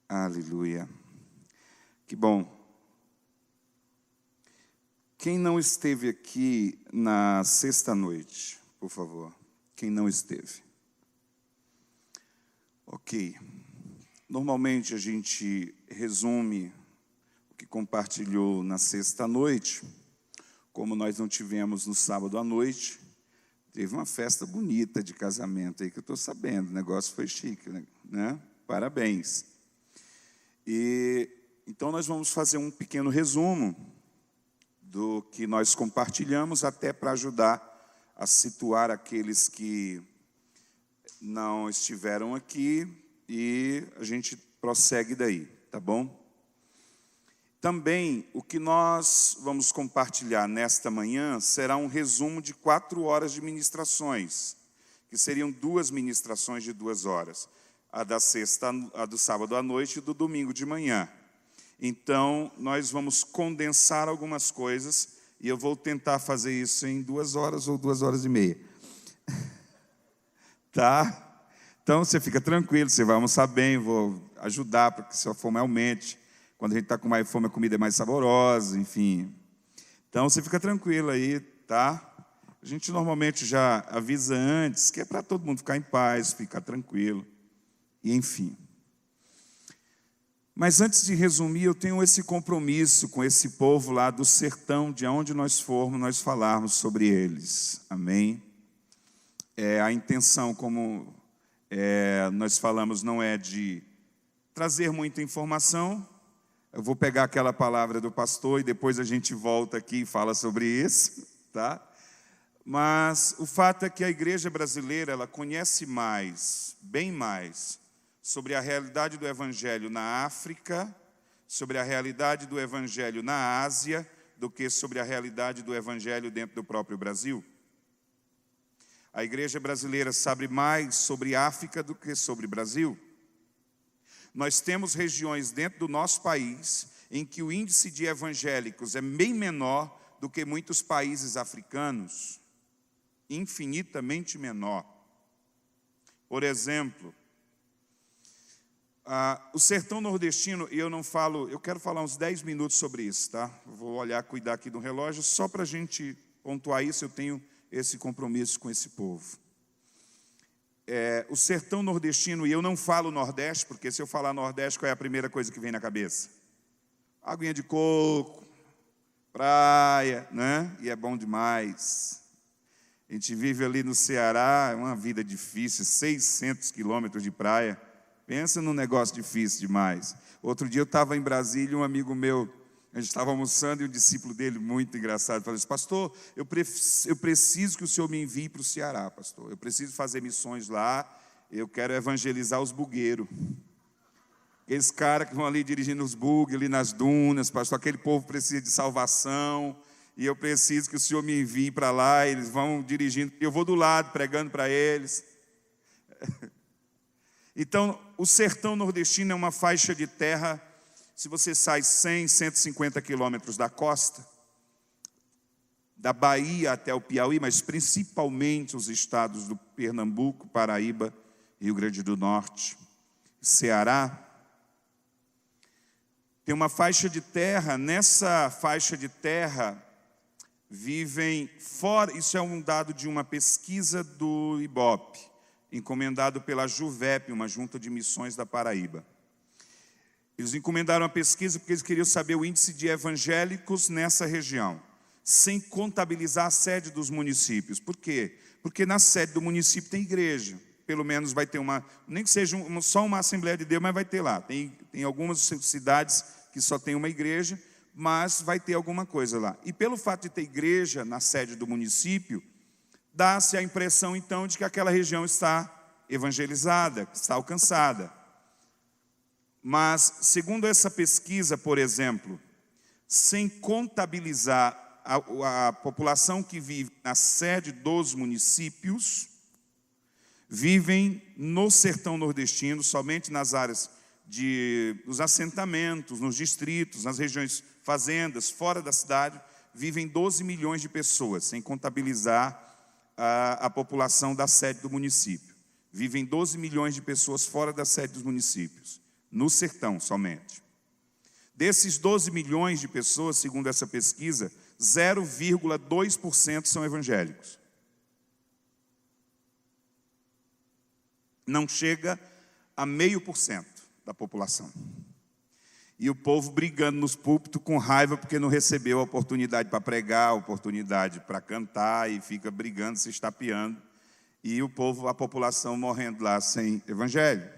Aleluia. Que bom. Quem não esteve aqui na sexta-noite, por favor? Quem não esteve? Ok. Normalmente a gente resume o que compartilhou na sexta-noite. Como nós não tivemos no sábado à noite, teve uma festa bonita de casamento aí que eu estou sabendo. O negócio foi chique, né? Parabéns. E então nós vamos fazer um pequeno resumo do que nós compartilhamos, até para ajudar a situar aqueles que não estiveram aqui, e a gente prossegue daí, tá bom? Também, o que nós vamos compartilhar nesta manhã será um resumo de 4 horas de ministrações, que seriam 2 ministrações de 2 horas, a da sexta, a do sábado à noite e do domingo de manhã. Então, nós vamos condensar algumas coisas, e eu vou tentar fazer isso em 2 horas ou 2 horas e meia. Tá? Então, você fica tranquilo, você vai almoçar bem, vou ajudar para que sua fome aumente. Quando a gente está com mais fome, a comida é mais saborosa, enfim. Então, você fica tranquilo aí, tá? A gente normalmente já avisa antes, que é para todo mundo ficar em paz, ficar tranquilo, e enfim. Mas antes de resumir, eu tenho esse compromisso com esse povo lá do sertão, de onde nós formos, nós falarmos sobre eles. Amém? A intenção, como nós falamos, não é de trazer muita informação. Eu vou pegar aquela palavra do pastor e depois a gente volta aqui e fala sobre isso, tá? Mas o fato é que a igreja brasileira, ela conhece mais, bem mais, sobre a realidade do evangelho na África, sobre a realidade do evangelho na Ásia, do que sobre a realidade do evangelho dentro do próprio Brasil. A igreja brasileira sabe mais sobre África do que sobre Brasil. Nós temos regiões dentro do nosso país em que o índice de evangélicos é bem menor do que muitos países africanos, infinitamente menor. Por exemplo, o sertão nordestino, e eu quero falar uns 10 minutos sobre isso, tá? Vou cuidar aqui do relógio, só para a gente pontuar isso, eu tenho esse compromisso com esse povo. O sertão nordestino, e eu não falo Nordeste, porque se eu falar Nordeste, qual é a primeira coisa que vem na cabeça? Aguinha de coco, praia, né? E é bom demais. A gente vive ali no Ceará, é uma vida difícil, 600 quilômetros de praia. Pensa num negócio difícil demais. Outro dia eu estava em Brasília, um amigo meu, a gente estava almoçando, e o discípulo dele, muito engraçado, falou assim: pastor, eu preciso que o senhor me envie para o Ceará, pastor. Eu preciso fazer missões lá, eu quero evangelizar os bugueiros. Aqueles caras que vão ali dirigindo os bugs, ali nas dunas, pastor, aquele povo precisa de salvação, e eu preciso que o senhor me envie para lá, eles vão dirigindo, eu vou do lado, pregando para eles. Então, o sertão nordestino é uma faixa de terra. Se você sai 100, 150 quilômetros da costa, da Bahia até o Piauí, mas principalmente os estados do Pernambuco, Paraíba, Rio Grande do Norte, Ceará, tem uma faixa de terra. Nessa faixa de terra vivem fora, isso é um dado de uma pesquisa do IBOP, encomendado pela JUVEP, uma junta de missões da Paraíba. Eles encomendaram a pesquisa porque eles queriam saber o índice de evangélicos nessa região, sem contabilizar a sede dos municípios. Por quê? Porque na sede do município tem igreja. Pelo menos vai ter nem que seja só uma Assembleia de Deus, mas vai ter lá. Tem algumas cidades que só tem uma igreja, mas vai ter alguma coisa lá. E pelo fato de ter igreja na sede do município, dá-se a impressão, então, de que aquela região está evangelizada, está alcançada. Mas, segundo essa pesquisa, por exemplo, sem contabilizar a população que vive na sede dos municípios, vivem no sertão nordestino, somente nas áreas dos assentamentos, nos distritos, nas regiões fazendas, fora da cidade, vivem 12 milhões de pessoas, sem contabilizar a população da sede do município. Vivem 12 milhões de pessoas fora da sede dos municípios. no sertão somente. Desses 12 milhões de pessoas, segundo essa pesquisa, 0,2% são evangélicos. Não chega a 0,5% da população. E o povo brigando nos púlpitos com raiva porque não recebeu a oportunidade para pregar, a oportunidade para cantar, e fica brigando, se estapeando. E o povo, a população morrendo lá sem evangelho.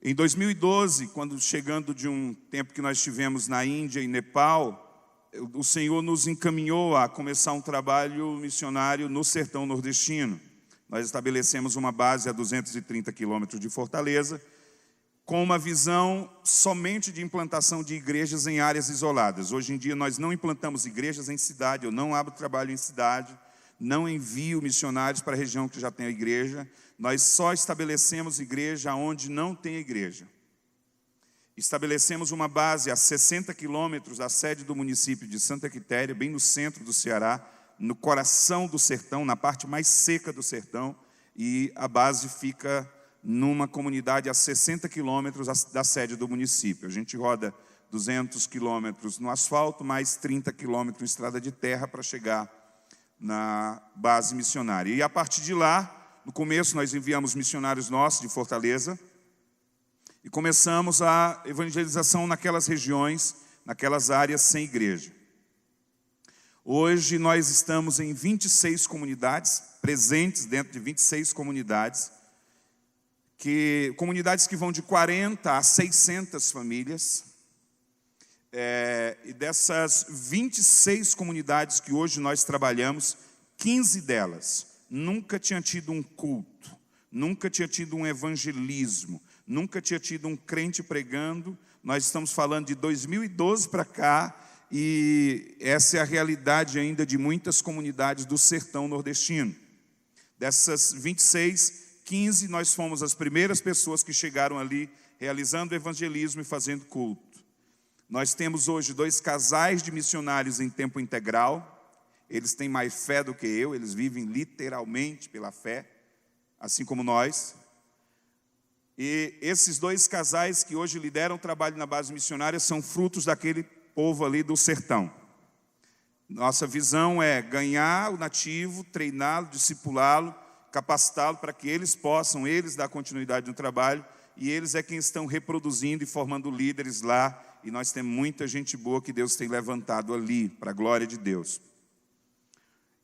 Em 2012, quando chegando de um tempo que nós tivemos na Índia e Nepal, o Senhor nos encaminhou a começar um trabalho missionário no sertão nordestino. Nós estabelecemos uma base a 230 quilômetros de Fortaleza, com uma visão somente de implantação de igrejas em áreas isoladas. Hoje em dia nós não implantamos igrejas em cidade, eu não abro trabalho em cidade, não envio missionários para a região que já tem a igreja, nós só estabelecemos igreja onde não tem igreja. Estabelecemos uma base a 60 quilômetros da sede do município de Santa Quitéria, bem no centro do Ceará, no coração do sertão, na parte mais seca do sertão, e a base fica numa comunidade a 60 quilômetros da sede do município. A gente roda 200 quilômetros no asfalto, mais 30 quilômetros em estrada de terra para chegar na base missionária. E a partir de lá, no começo nós enviamos missionários nossos de Fortaleza e começamos a evangelização naquelas regiões, naquelas áreas sem igreja. Hoje nós estamos em 26 comunidades, presentes dentro de 26 comunidades, comunidades que vão de 40 a 600 famílias, e dessas 26 comunidades que hoje nós trabalhamos, 15 delas nunca tinham tido um culto, nunca tinha tido um evangelismo, nunca tinha tido um crente pregando. Nós estamos falando de 2012 para cá, e essa é a realidade ainda de muitas comunidades do sertão nordestino. Dessas 26, 15, nós fomos as primeiras pessoas que chegaram ali realizando evangelismo e fazendo culto. Nós temos hoje 2 casais de missionários em tempo integral. Eles têm mais fé do que eu, eles vivem literalmente pela fé, assim como nós. E esses 2 casais que hoje lideram o trabalho na base missionária são frutos daquele povo ali do sertão. Nossa visão é ganhar o nativo, treiná-lo, discipulá-lo, capacitá-lo para que eles possam, dar continuidade no trabalho, e eles é quem estão reproduzindo e formando líderes lá, e nós temos muita gente boa que Deus tem levantado ali, para a glória de Deus.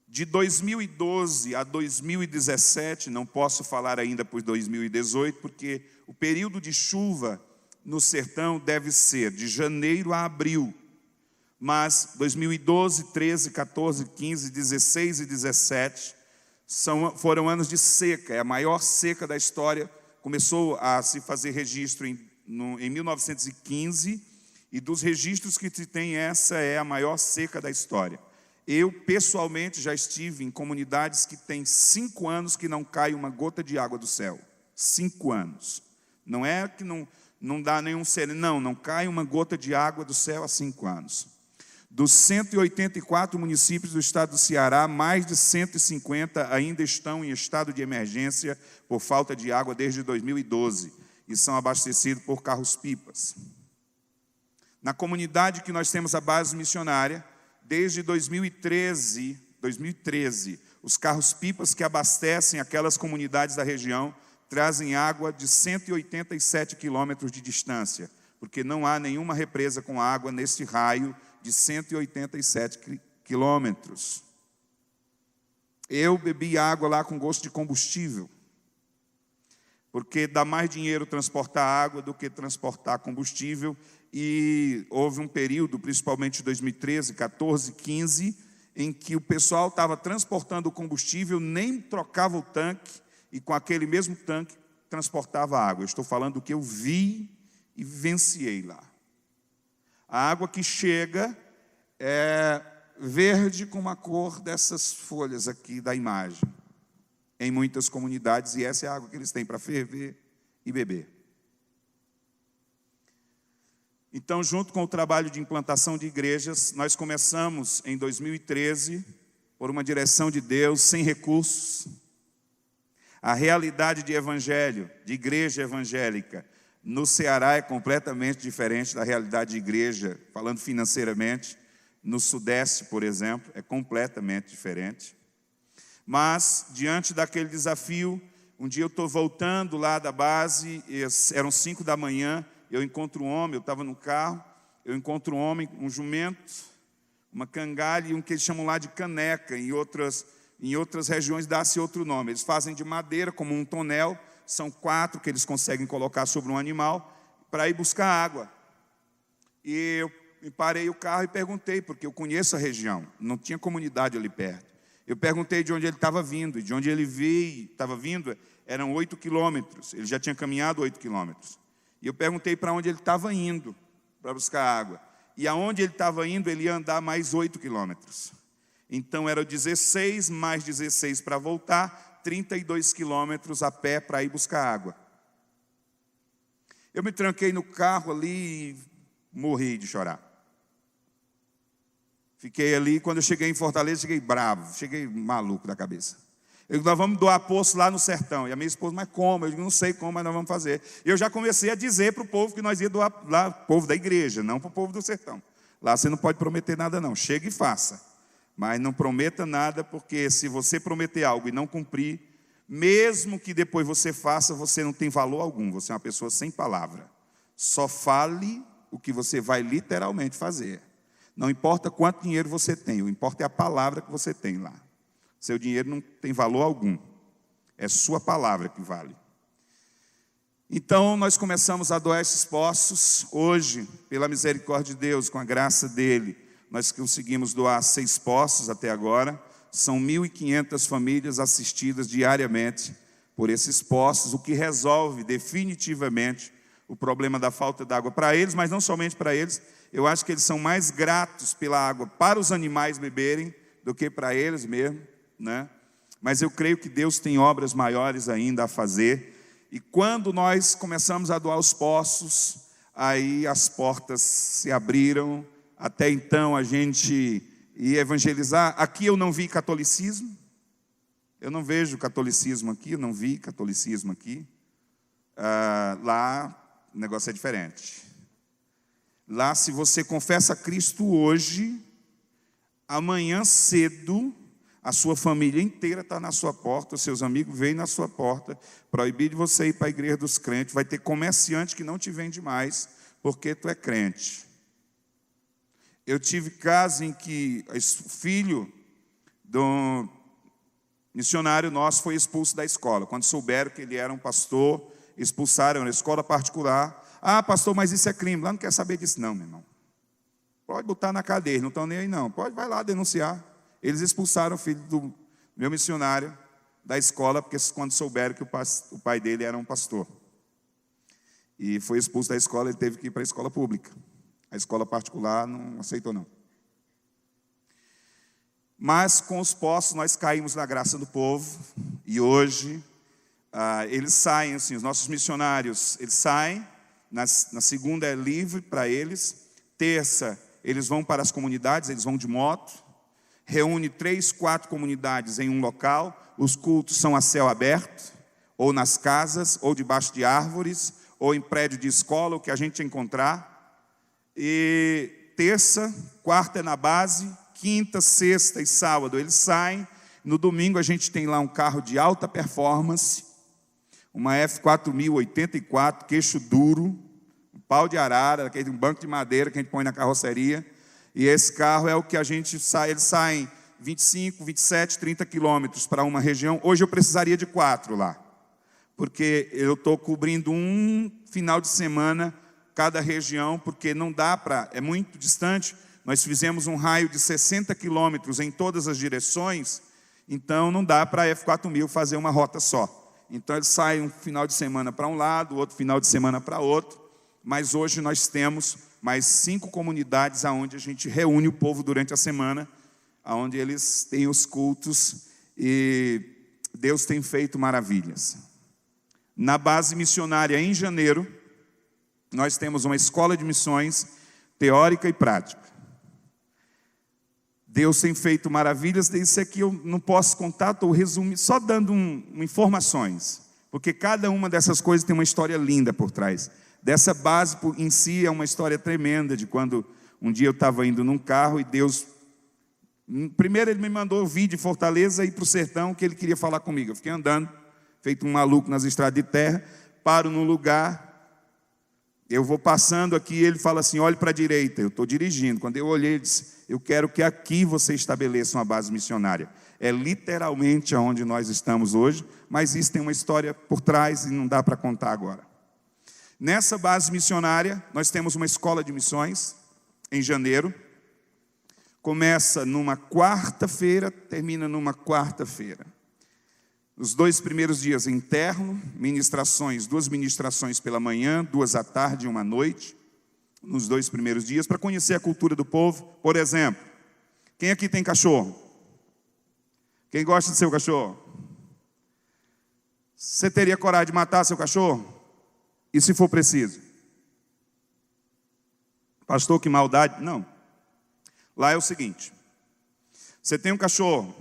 De 2012 a 2017, não posso falar ainda por 2018, porque o período de chuva no sertão deve ser de janeiro a abril, mas 2012, 13, 14, 15, 16 e 17 foram anos de seca, é a maior seca da história. Começou a se fazer registro em 1915, e dos registros que se tem, essa é a maior seca da história. Eu, pessoalmente, já estive em comunidades que têm 5 anos que não cai uma gota de água do céu. 5 anos. Não é que não dá nenhum sereno, não cai uma gota de água do céu há 5 anos. Dos 184 municípios do estado do Ceará, mais de 150 ainda estão em estado de emergência por falta de água desde 2012 e são abastecidos por carros-pipas. Na comunidade que nós temos a base missionária, desde 2013, os carros-pipas que abastecem aquelas comunidades da região trazem água de 187 quilômetros de distância, porque não há nenhuma represa com água neste raio de 187 quilômetros. Eu bebi água lá com gosto de combustível, porque dá mais dinheiro transportar água do que transportar combustível, e houve um período, principalmente 2013, 14, 15, em que o pessoal estava transportando o combustível, nem trocava o tanque, e com aquele mesmo tanque transportava água. Eu estou falando do que eu vi e vivenciei lá. A água que chega é verde com uma cor dessas folhas aqui da imagem, em muitas comunidades, e essa é a água que eles têm para ferver e beber. Então, junto com o trabalho de implantação de igrejas, nós começamos em 2013, por uma direção de Deus, sem recursos, A realidade de evangelho, de igreja evangélica, no Ceará é completamente diferente da realidade de igreja, falando financeiramente, no Sudeste, por exemplo, é completamente diferente. Mas, diante daquele desafio, um dia eu estou voltando lá da base, eram 5 da manhã, eu encontro um homem, eu estava no carro, eu encontro um homem, um jumento, uma cangalha e um que eles chamam lá de caneca, em outras regiões dá-se outro nome. Eles fazem de madeira, como um tonel, são 4 que eles conseguem colocar sobre um animal para ir buscar água. E eu parei o carro e perguntei, porque eu conheço a região, não tinha comunidade ali perto. Eu perguntei de onde ele estava vindo, e de onde ele estava vindo eram 8 quilômetros, ele já tinha caminhado 8 quilômetros. E eu perguntei para onde ele estava indo para buscar água. E aonde ele estava indo, ele ia andar mais 8 quilômetros. Então, era 16 mais 16 para voltar, 32 quilômetros a pé para ir buscar água. Eu me tranquei no carro ali e morri de chorar. Fiquei ali, quando eu cheguei em Fortaleza, cheguei bravo, cheguei maluco da cabeça. Eu digo, nós vamos doar poço lá no sertão. E a minha esposa, mas como? Eu digo, não sei como, mas nós vamos fazer. E eu já comecei a dizer para o povo que nós ia doar lá, o povo da igreja, não para o povo do sertão. Lá você não pode prometer nada não, chega e faça. Mas não prometa nada, porque se você prometer algo e não cumprir, mesmo que depois você faça, você não tem valor algum, você é uma pessoa sem palavra. Só fale o que você vai literalmente fazer. Não importa quanto dinheiro você tem, o importa é a palavra que você tem lá. Seu dinheiro não tem valor algum, é sua palavra que vale. Então, nós começamos a doar esses poços. Hoje, pela misericórdia de Deus, com a graça dEle, nós conseguimos doar 6 poços até agora. São 1.500 famílias assistidas diariamente por esses poços, o que resolve definitivamente o problema da falta de água para eles, mas não somente para eles. Eu acho que eles são mais gratos pela água para os animais beberem do que para eles mesmo, né? Mas eu creio que Deus tem obras maiores ainda a fazer. E quando nós começamos a doar os poços, aí as portas se abriram. Até então a gente ia evangelizar. Aqui eu não vi catolicismo. Eu não vejo catolicismo aqui, eu não vi catolicismo aqui. Lá o negócio é diferente. Lá, se você confessa Cristo hoje, amanhã cedo, a sua família inteira está na sua porta, os seus amigos vêm na sua porta, proibir de você ir para a igreja dos crentes, vai ter comerciante que não te vende mais, porque tu é crente. Eu tive casos em que o filho do missionário nosso foi expulso da escola. Quando souberam que ele era um pastor, expulsaram na escola particular. Ah, pastor, mas isso é crime. Lá não quer saber disso não, meu irmão. Pode botar na cadeia, não estão nem aí não. Pode, vai lá denunciar. Eles expulsaram o filho do meu missionário da escola, porque quando souberam que o pai dele era um pastor. E foi expulso da escola, ele teve que ir para a escola pública. A escola particular não aceitou não. Mas com os poços nós caímos na graça do povo. E hoje eles saem, assim, os nossos missionários, eles saem. Na segunda é livre para eles. Terça, eles vão para as comunidades, eles vão de moto. Reúne 3, 4 comunidades em um local. Os cultos são a céu aberto, ou nas casas, ou debaixo de árvores, ou em prédio de escola, o que a gente encontrar. E terça, quarta é na base, quinta, sexta e sábado eles saem. No domingo a gente tem lá um carro de alta performance, uma F4084, queixo duro, um pau de arara, um banco de madeira que a gente põe na carroceria. E esse carro é o que a gente sai, eles saem 25, 27, 30 quilômetros para uma região. Hoje eu precisaria de 4 lá, porque eu estou cobrindo um final de semana cada região, porque não dá para, é muito distante. Nós fizemos um raio de 60 quilômetros em todas as direções, então não dá para a F4000 fazer uma rota só. Então eles saem um final de semana para um lado, outro final de semana para outro, mas hoje nós temos mais 5 comunidades onde a gente reúne o povo durante a semana, onde eles têm os cultos e Deus tem feito maravilhas. Na base missionária em janeiro, nós temos uma escola de missões teórica e prática. Deus tem feito maravilhas. Isso aqui eu não posso contar, estou resumindo, só dando informações, porque cada uma dessas coisas tem uma história linda por trás. Dessa base em si é uma história tremenda, de quando um dia eu estava indo num carro e Deus, primeiro Ele me mandou vir de Fortaleza e ir para o sertão, que Ele queria falar comigo. Eu fiquei andando, feito um maluco nas estradas de terra, paro num lugar, eu vou passando aqui e Ele fala assim, olhe para a direita. Eu estou dirigindo, quando eu olhei Ele disse, eu quero que aqui você estabeleça uma base missionária. É literalmente aonde nós estamos hoje, mas isso tem uma história por trás e não dá para contar agora. Nessa base missionária, nós temos uma escola de missões, em janeiro. Começa numa quarta-feira, termina numa quarta-feira. Os 2 primeiros dias interno, ministrações, 2 ministrações pela manhã, 2 à tarde e 1 à noite, nos 2 primeiros dias, para conhecer a cultura do povo. Por exemplo, quem aqui tem cachorro? Quem gosta de seu cachorro? Você teria coragem de matar seu cachorro? E se for preciso? Pastor, que maldade. Não. Lá é o seguinte, você tem um cachorro,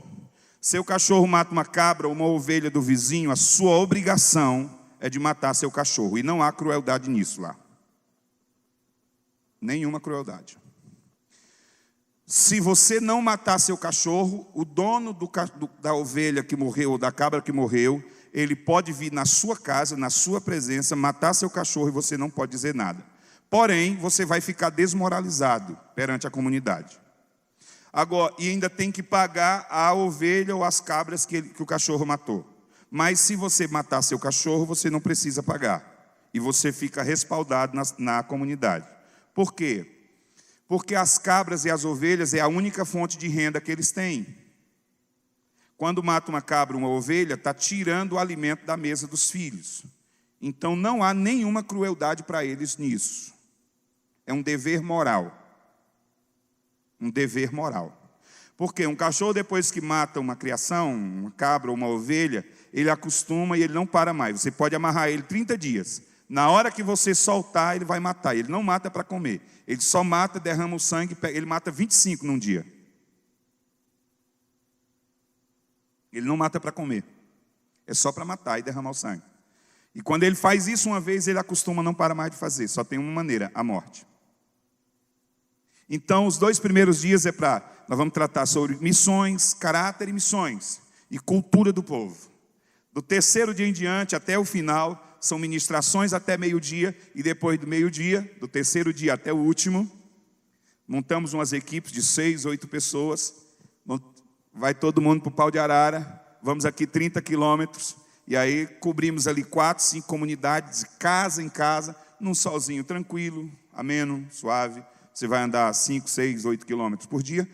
seu cachorro mata uma cabra ou uma ovelha do vizinho, a sua obrigação é de matar seu cachorro. E não há crueldade nisso lá. Nenhuma crueldade. Se você não matar seu cachorro, o dono da ovelha que morreu, ou da cabra que morreu, ele pode vir na sua casa, na sua presença, matar seu cachorro e você não pode dizer nada. Porém, você vai ficar desmoralizado perante a comunidade. Agora, e ainda tem que pagar a ovelha ou as cabras que o cachorro matou. Mas se você matar seu cachorro, você não precisa pagar. E você fica respaldado na comunidade. Por quê? Porque as cabras e as ovelhas é a única fonte de renda que eles têm. Quando mata uma cabra ou uma ovelha, está tirando o alimento da mesa dos filhos. Então não há nenhuma crueldade para eles nisso. É um dever moral. Um dever moral. Porque um cachorro, depois que mata uma criação, uma cabra ou uma ovelha, ele acostuma e ele não para mais. Você pode amarrar ele 30 dias. Na hora que você soltar, ele vai matar. Ele não mata para comer. Ele só mata, derrama o sangue, ele mata 25 num dia. Ele não mata para comer. É só para matar e derramar o sangue. E quando ele faz isso uma vez, ele acostuma, não para mais de fazer. Só tem uma maneira, a morte. Então, os 2 primeiros dias nós vamos tratar sobre missões, caráter e missões. E cultura do povo. Do 3º dia em diante, até o final, são ministrações até meio-dia. E depois do meio-dia, do 3º dia até o último, montamos umas equipes de 6, 8 pessoas. Vai todo mundo para o Pau de Arara. Vamos aqui 30 quilômetros. E aí cobrimos ali 4, 5 comunidades, casa em casa, num solzinho tranquilo, ameno, suave. Você vai andar 5, 6, 8 quilômetros por dia,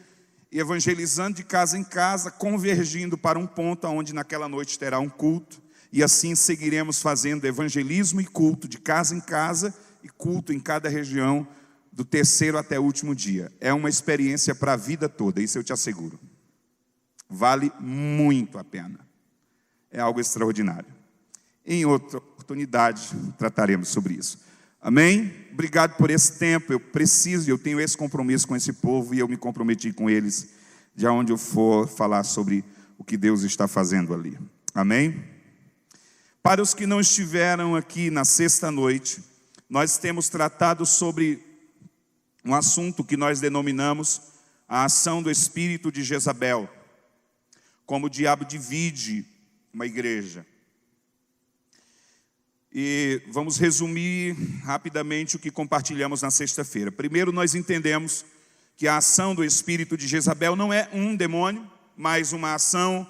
e evangelizando de casa em casa, convergindo para um ponto onde naquela noite terá um culto, e assim seguiremos fazendo evangelismo e culto de casa em casa, e culto em cada região, do 3º até o último dia. É uma experiência para a vida toda, isso eu te asseguro. Vale muito a pena. É algo extraordinário. Em outra oportunidade, trataremos sobre isso. Amém? Obrigado por esse tempo. Eu tenho esse compromisso com esse povo e eu me comprometi com eles, de onde eu for falar sobre o que Deus está fazendo ali. Amém? Para os que não estiveram aqui na sexta-noite, nós temos tratado sobre um assunto que nós denominamos a ação do espírito de Jezabel. Como o diabo divide uma igreja. E vamos resumir rapidamente o que compartilhamos na sexta-feira. Primeiro, nós entendemos que a ação do espírito de Jezabel não é um demônio, mas uma ação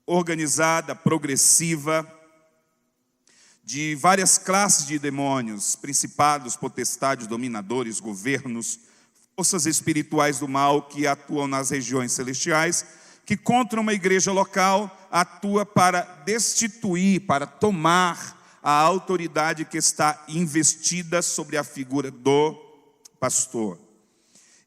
organizada, progressiva, de várias classes de demônios, principados, potestades, dominadores, governos, forças espirituais do mal que atuam nas regiões celestiais, que contra uma igreja local atua para destituir, para tomar a autoridade que está investida sobre a figura do pastor.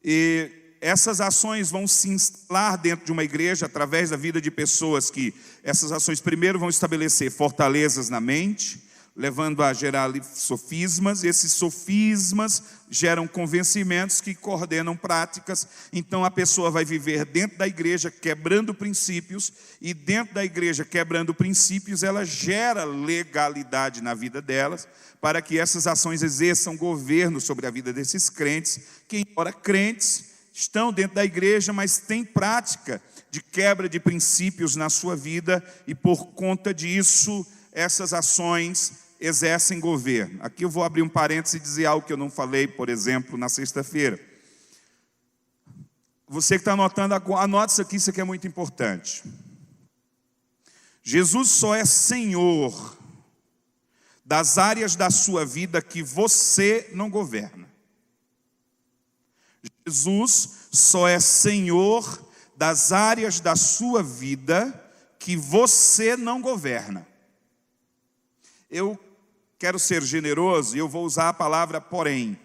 E essas ações vão se instalar dentro de uma igreja através da vida de pessoas que essas ações primeiro vão estabelecer fortalezas na mente, levando a gerar sofismas. Esses sofismas geram convencimentos que coordenam práticas. Então a pessoa vai viver dentro da igreja quebrando princípios, e dentro da igreja quebrando princípios, ela gera legalidade na vida delas, para que essas ações exerçam governo sobre a vida desses crentes, que embora crentes, estão dentro da igreja, mas têm prática de quebra de princípios na sua vida, e por conta disso, essas ações exercem governo. Aqui eu vou abrir um parênteses e dizer algo que eu não falei, por exemplo, na sexta-feira. Você que está anotando, anote isso aqui é muito importante. Jesus só é Senhor das áreas da sua vida que você não governa. Jesus só é Senhor das áreas da sua vida que você não governa. Eu quero ser generoso e eu vou usar a palavra porém.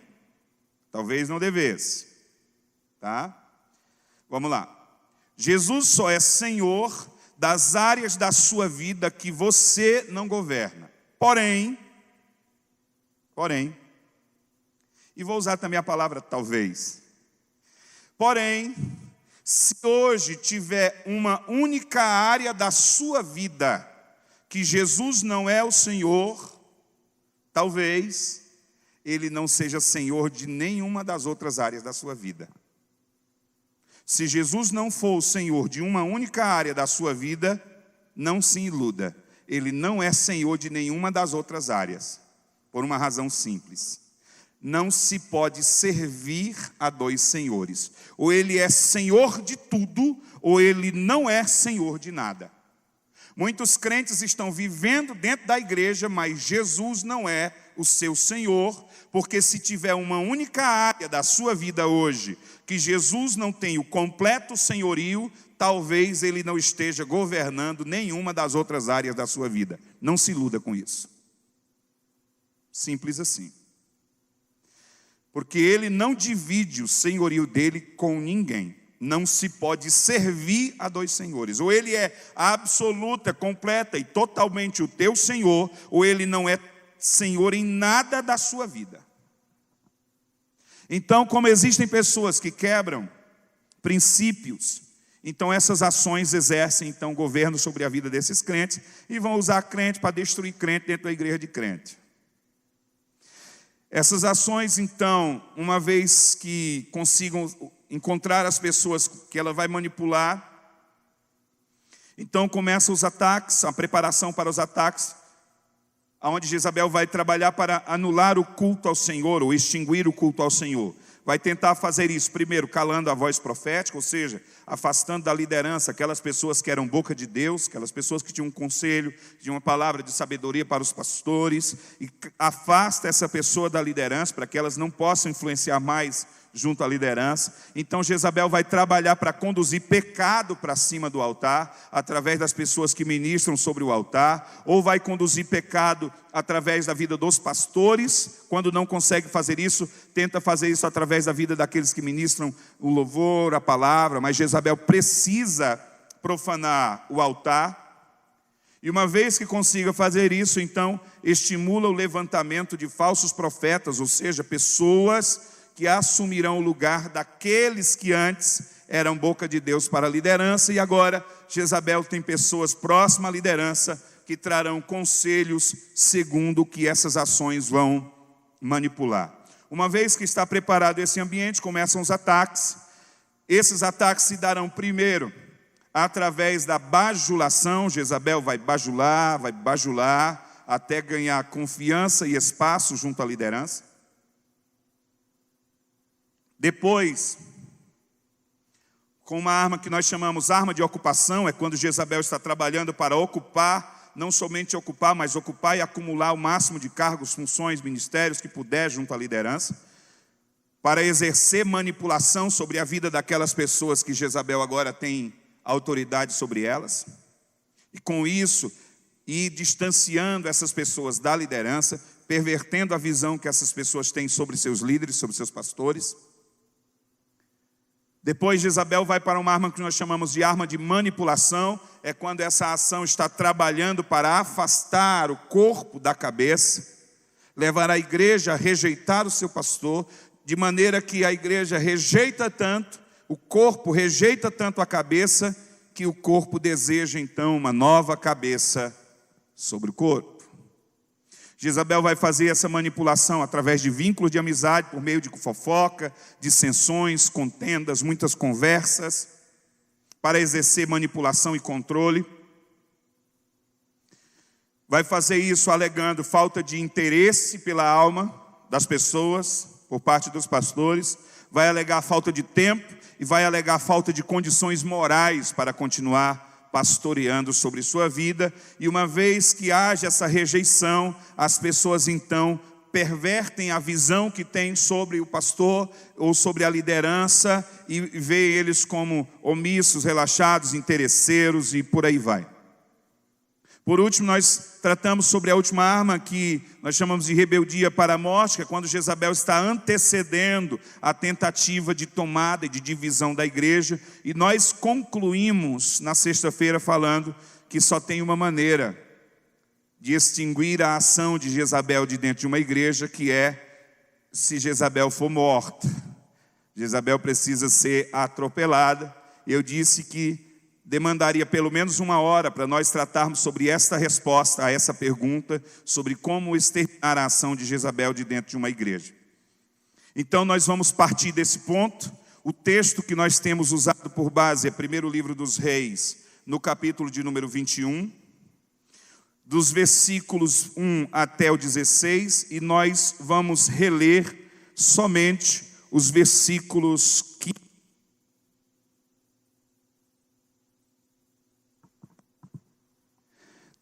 Talvez não devesse. Tá? Vamos lá. Jesus só é Senhor das áreas da sua vida que você não governa. Porém, e vou usar também a palavra talvez. Porém, se hoje tiver uma única área da sua vida que Jesus não é o Senhor, talvez Ele não seja Senhor de nenhuma das outras áreas da sua vida. Se Jesus não for o Senhor de uma única área da sua vida, não se iluda. Ele não é Senhor de nenhuma das outras áreas, por uma razão simples. Não se pode servir a dois senhores. Ou Ele é Senhor de tudo, ou Ele não é Senhor de nada. Muitos crentes estão vivendo dentro da igreja, mas Jesus não é o seu Senhor, porque se tiver uma única área da sua vida hoje, que Jesus não tem o completo senhorio, talvez Ele não esteja governando nenhuma das outras áreas da sua vida. Não se iluda com isso. Simples assim. Porque Ele não divide o senhorio dele com ninguém. Não se pode servir a dois senhores. Ou Ele é absoluta, completa e totalmente o teu Senhor, ou Ele não é Senhor em nada da sua vida. Então, como existem pessoas que quebram princípios, então essas ações exercem então governo sobre a vida desses crentes, e vão usar crente para destruir crente dentro da igreja de crente. Essas ações, então, uma vez que consigam encontrar as pessoas que ela vai manipular, então começam os ataques, a preparação para os ataques, onde Jezabel vai trabalhar para anular o culto ao Senhor, ou extinguir o culto ao Senhor. Vai tentar fazer isso, primeiro, calando a voz profética, ou seja, afastando da liderança aquelas pessoas que eram boca de Deus, aquelas pessoas que tinham um conselho, tinham uma palavra de sabedoria para os pastores, e afasta essa pessoa da liderança, para que elas não possam influenciar mais junto à liderança. Então Jezabel vai trabalhar para conduzir pecado para cima do altar, através das pessoas que ministram sobre o altar, ou vai conduzir pecado através da vida dos pastores. Quando não consegue fazer isso, tenta fazer isso através da vida daqueles que ministram o louvor, a palavra, mas Jezabel precisa profanar o altar. E uma vez que consiga fazer isso, então estimula o levantamento de falsos profetas, ou seja, pessoas que assumirão o lugar daqueles que antes eram boca de Deus para a liderança, e agora Jezabel tem pessoas próximas à liderança que trarão conselhos segundo o que essas ações vão manipular. Uma vez que está preparado esse ambiente, começam os ataques. Esses ataques se darão primeiro através da bajulação. Jezabel vai bajular, até ganhar confiança e espaço junto à liderança. Depois, com uma arma que nós chamamos arma de ocupação, é quando Jezabel está trabalhando para ocupar, não somente ocupar, mas ocupar e acumular o máximo de cargos, funções, ministérios que puder junto à liderança, para exercer manipulação sobre a vida daquelas pessoas que Jezabel agora tem autoridade sobre elas, e com isso, ir distanciando essas pessoas da liderança, pervertendo a visão que essas pessoas têm sobre seus líderes, sobre seus pastores. Depois Jezabel vai para uma arma que nós chamamos de arma de manipulação. É quando essa ação está trabalhando para afastar o corpo da cabeça, levar a igreja a rejeitar o seu pastor, de maneira que a igreja rejeita tanto, o corpo rejeita tanto a cabeça, que o corpo deseja então uma nova cabeça sobre o corpo. Jezabel vai fazer essa manipulação através de vínculos de amizade, por meio de fofoca, dissensões, contendas, muitas conversas, para exercer manipulação e controle. Vai fazer isso alegando falta de interesse pela alma das pessoas, por parte dos pastores. Vai alegar falta de tempo e vai alegar falta de condições morais para continuar pastoreando sobre sua vida. E uma vez que haja essa rejeição, as pessoas então pervertem a visão que têm sobre o pastor ou sobre a liderança e veem eles como omissos, relaxados, interesseiros e por aí vai. Por último, nós tratamos sobre a última arma que nós chamamos de rebeldia para a morte, que é quando Jezabel está antecedendo a tentativa de tomada e de divisão da igreja. E nós concluímos na sexta-feira falando que só tem uma maneira de extinguir a ação de Jezabel de dentro de uma igreja, que é se Jezabel for morta. Jezabel precisa ser atropelada. Eu disse que demandaria pelo menos 1 hora para nós tratarmos sobre esta resposta a essa pergunta, sobre como exterminar a ação de Jezabel de dentro de uma igreja. Então nós vamos partir desse ponto. O texto que nós temos usado por base é 1º livro dos Reis, no capítulo de número 21, dos versículos 1 até o 16, e nós vamos reler somente os versículos 15.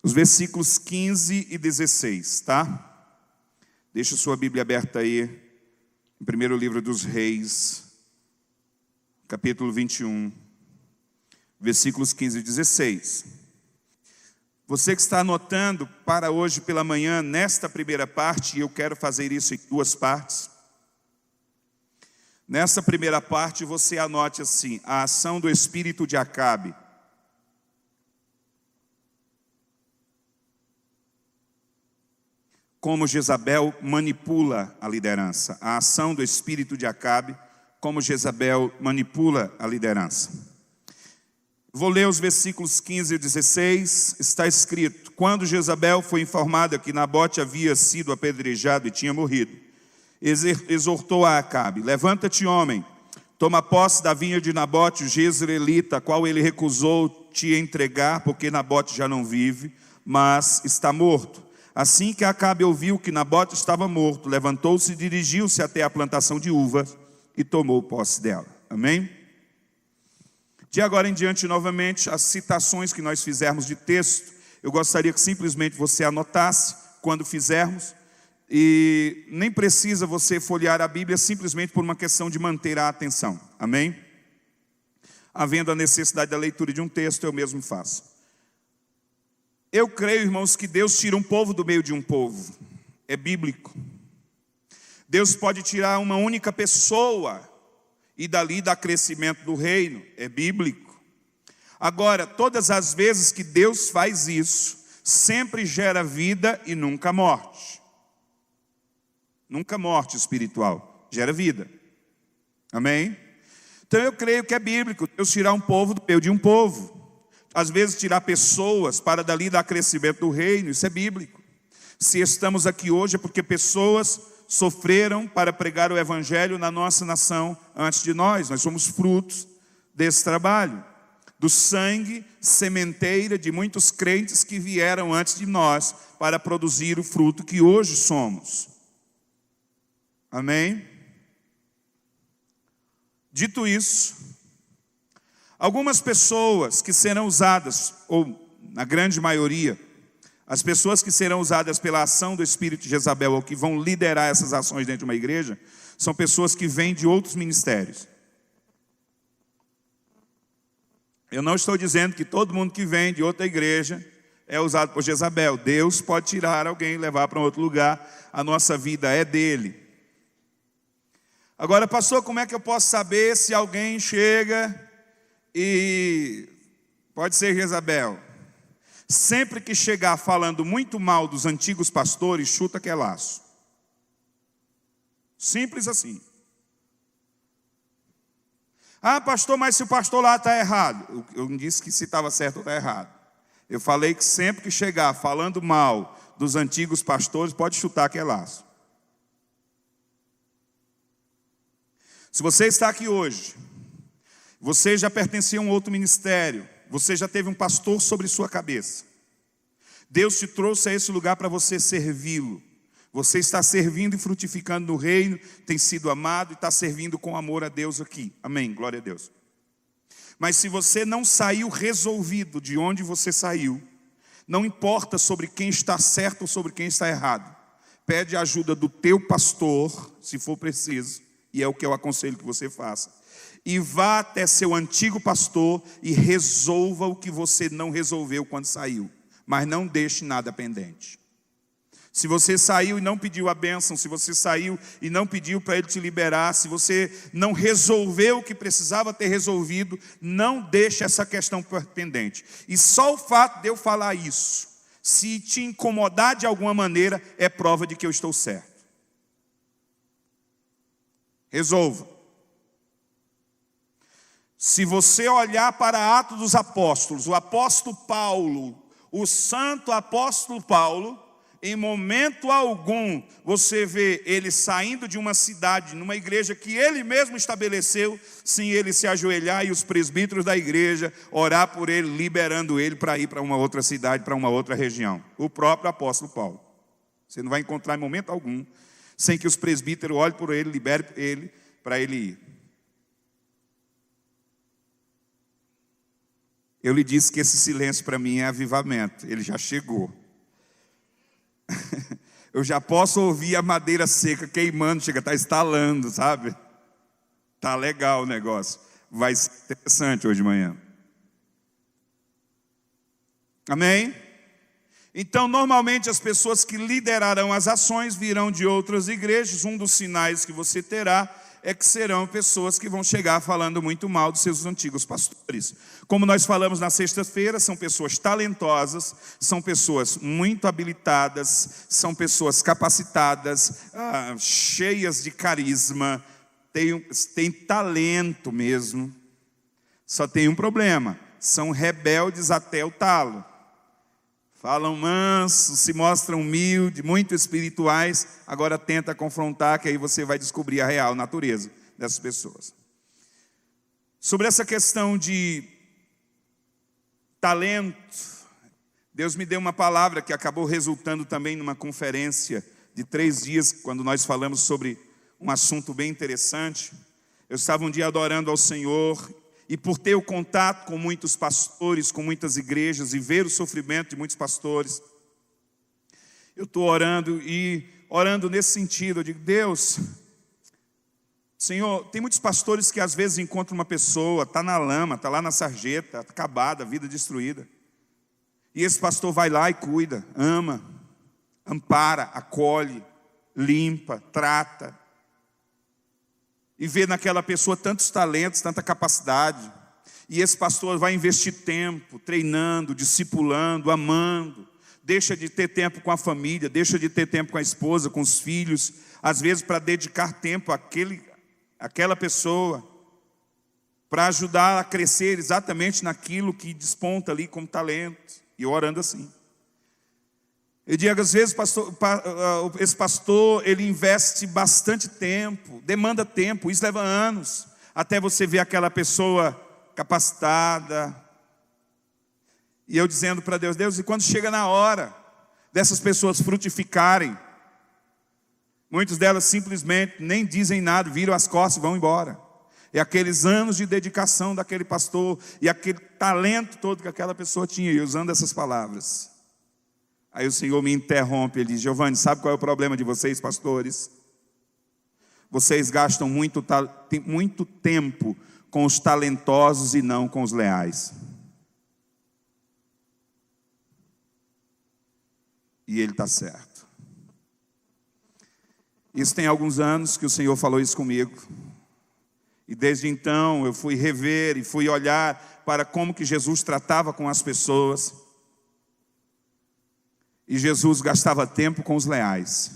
Os versículos 15 e 16, tá? Deixa sua Bíblia aberta aí, em 1º livro dos Reis, capítulo 21, versículos 15 e 16. Você que está anotando para hoje pela manhã, nesta primeira parte, e eu quero fazer isso em 2 partes. Nessa primeira parte, você anote assim: a ação do espírito de Acabe. Como Jezabel manipula a liderança. A ação do espírito de Acabe, como Jezabel manipula a liderança. Vou ler os versículos 15 e 16, está escrito: quando Jezabel foi informada que Nabote havia sido apedrejado e tinha morrido, exortou a Acabe: levanta-te, homem, toma posse da vinha de Nabote, o jezreelita, a qual ele recusou te entregar, porque Nabote já não vive, mas está morto. Assim que Acabe ouviu que Nabote estava morto, levantou-se e dirigiu-se até a plantação de uvas e tomou posse dela. Amém? De agora em diante, novamente, as citações que nós fizermos de texto, eu gostaria que simplesmente você anotasse quando fizermos, e nem precisa você folhear a Bíblia simplesmente por uma questão de manter a atenção. Amém? Havendo a necessidade da leitura de um texto, eu mesmo faço. Eu creio, irmãos, que Deus tira um povo do meio de um povo. É bíblico. Deus pode tirar uma única pessoa e dali dá crescimento do reino. É bíblico. Agora, todas as vezes que Deus faz isso, sempre gera vida e nunca morte. Nunca morte espiritual. Gera vida. Amém? Então eu creio que é bíblico Deus tirar um povo do meio de um povo. Às vezes tirar pessoas para dali dar crescimento do reino, isso é bíblico. Se estamos aqui hoje é porque pessoas sofreram para pregar o evangelho na nossa nação antes de nós. Nós somos frutos desse trabalho, do sangue, sementeira de muitos crentes que vieram antes de nós para produzir o fruto que hoje somos. Amém? Dito isso, algumas pessoas que serão usadas, ou na grande maioria, as pessoas que serão usadas pela ação do espírito de Jezabel, ou que vão liderar essas ações dentro de uma igreja, são pessoas que vêm de outros ministérios. Eu não estou dizendo que todo mundo que vem de outra igreja é usado por Jezabel. Deus pode tirar alguém e levar para um outro lugar. A nossa vida é dele. Agora, pastor, como é que eu posso saber se alguém chega e... Pode ser Jezabel. Sempre que chegar falando muito mal dos antigos pastores, chuta que é laço. Simples assim. Ah, pastor, mas se o pastor lá está errado. Eu não disse que se estava certo ou está errado. Eu falei que sempre que chegar falando mal dos antigos pastores, pode chutar que é laço. Se você está aqui hoje, você já pertencia a um outro ministério, você já teve um pastor sobre sua cabeça. Deus te trouxe a esse lugar para você servi-lo. Você está servindo e frutificando no reino, tem sido amado e está servindo com amor a Deus aqui. Amém, glória a Deus. Mas se você não saiu resolvido de onde você saiu, não importa sobre quem está certo ou sobre quem está errado. Pede a ajuda do teu pastor, se for preciso, e é o que eu aconselho que você faça. E vá até seu antigo pastor e resolva o que você não resolveu quando saiu. Mas não deixe nada pendente. Se você saiu e não pediu a bênção, se você saiu e não pediu para ele te liberar, se você não resolveu o que precisava ter resolvido, não deixe essa questão pendente. E só o fato de eu falar isso, se te incomodar de alguma maneira, é prova de que eu estou certo. Resolva. Se você olhar para Atos dos Apóstolos, o apóstolo Paulo, o santo apóstolo Paulo, em momento algum, você vê ele saindo de uma cidade, numa igreja que ele mesmo estabeleceu, sem ele se ajoelhar e os presbíteros da igreja orar por ele, liberando ele para ir para uma outra cidade, para uma outra região. O próprio apóstolo Paulo. Você não vai encontrar em momento algum, sem que os presbíteros olhem por ele, liberem ele, para ele ir. Eu lhe disse que esse silêncio para mim é avivamento, ele já chegou. Eu já posso ouvir a madeira seca queimando, chega a estar estalando, sabe? Tá legal o negócio. Vai ser interessante hoje de manhã. Amém? Então, normalmente as pessoas que liderarão as ações virão de outras igrejas. Um dos sinais que você terá é que serão pessoas que vão chegar falando muito mal dos seus antigos pastores. Como nós falamos na sexta-feira, são pessoas talentosas, são pessoas muito habilitadas, são pessoas capacitadas, cheias de carisma, têm talento mesmo. Só tem um problema, são rebeldes até o talo. Falam mansos, se mostram humildes, muito espirituais, agora tenta confrontar, que aí você vai descobrir a real natureza dessas pessoas. Sobre essa questão de talento, Deus me deu uma palavra que acabou resultando também numa conferência de 3 dias, quando nós falamos sobre um assunto bem interessante. Eu estava um dia adorando ao Senhor, e por ter o contato com muitos pastores, com muitas igrejas, e ver o sofrimento de muitos pastores, eu estou orando, e orando nesse sentido, eu digo, Deus, Senhor, tem muitos pastores que às vezes encontram uma pessoa, está na lama, está lá na sarjeta, acabada, vida destruída, e esse pastor vai lá e cuida, ama, ampara, acolhe, limpa, trata, e vê naquela pessoa tantos talentos, tanta capacidade. E esse pastor vai investir tempo, treinando, discipulando, amando. Deixa de ter tempo com a família, deixa de ter tempo com a esposa, com os filhos. Às vezes para dedicar tempo àquela pessoa. Para ajudar a crescer exatamente naquilo que desponta ali como talento. E orando assim. Eu digo, às vezes, esse pastor, ele investe bastante tempo, demanda tempo, isso leva anos, até você ver aquela pessoa capacitada. E eu dizendo para Deus, Deus, e quando chega na hora dessas pessoas frutificarem, muitas delas simplesmente nem dizem nada, viram as costas e vão embora. É aqueles anos de dedicação daquele pastor, e aquele talento todo que aquela pessoa tinha, e usando essas palavras. Aí o Senhor me interrompe, ele diz, Giovanni, sabe qual é o problema de vocês, pastores? Vocês gastam muito tempo com os talentosos e não com os leais. E ele está certo. Isso tem alguns anos que o Senhor falou isso comigo. E desde então eu fui rever e fui olhar para como que Jesus tratava com as pessoas. E Jesus gastava tempo com os leais.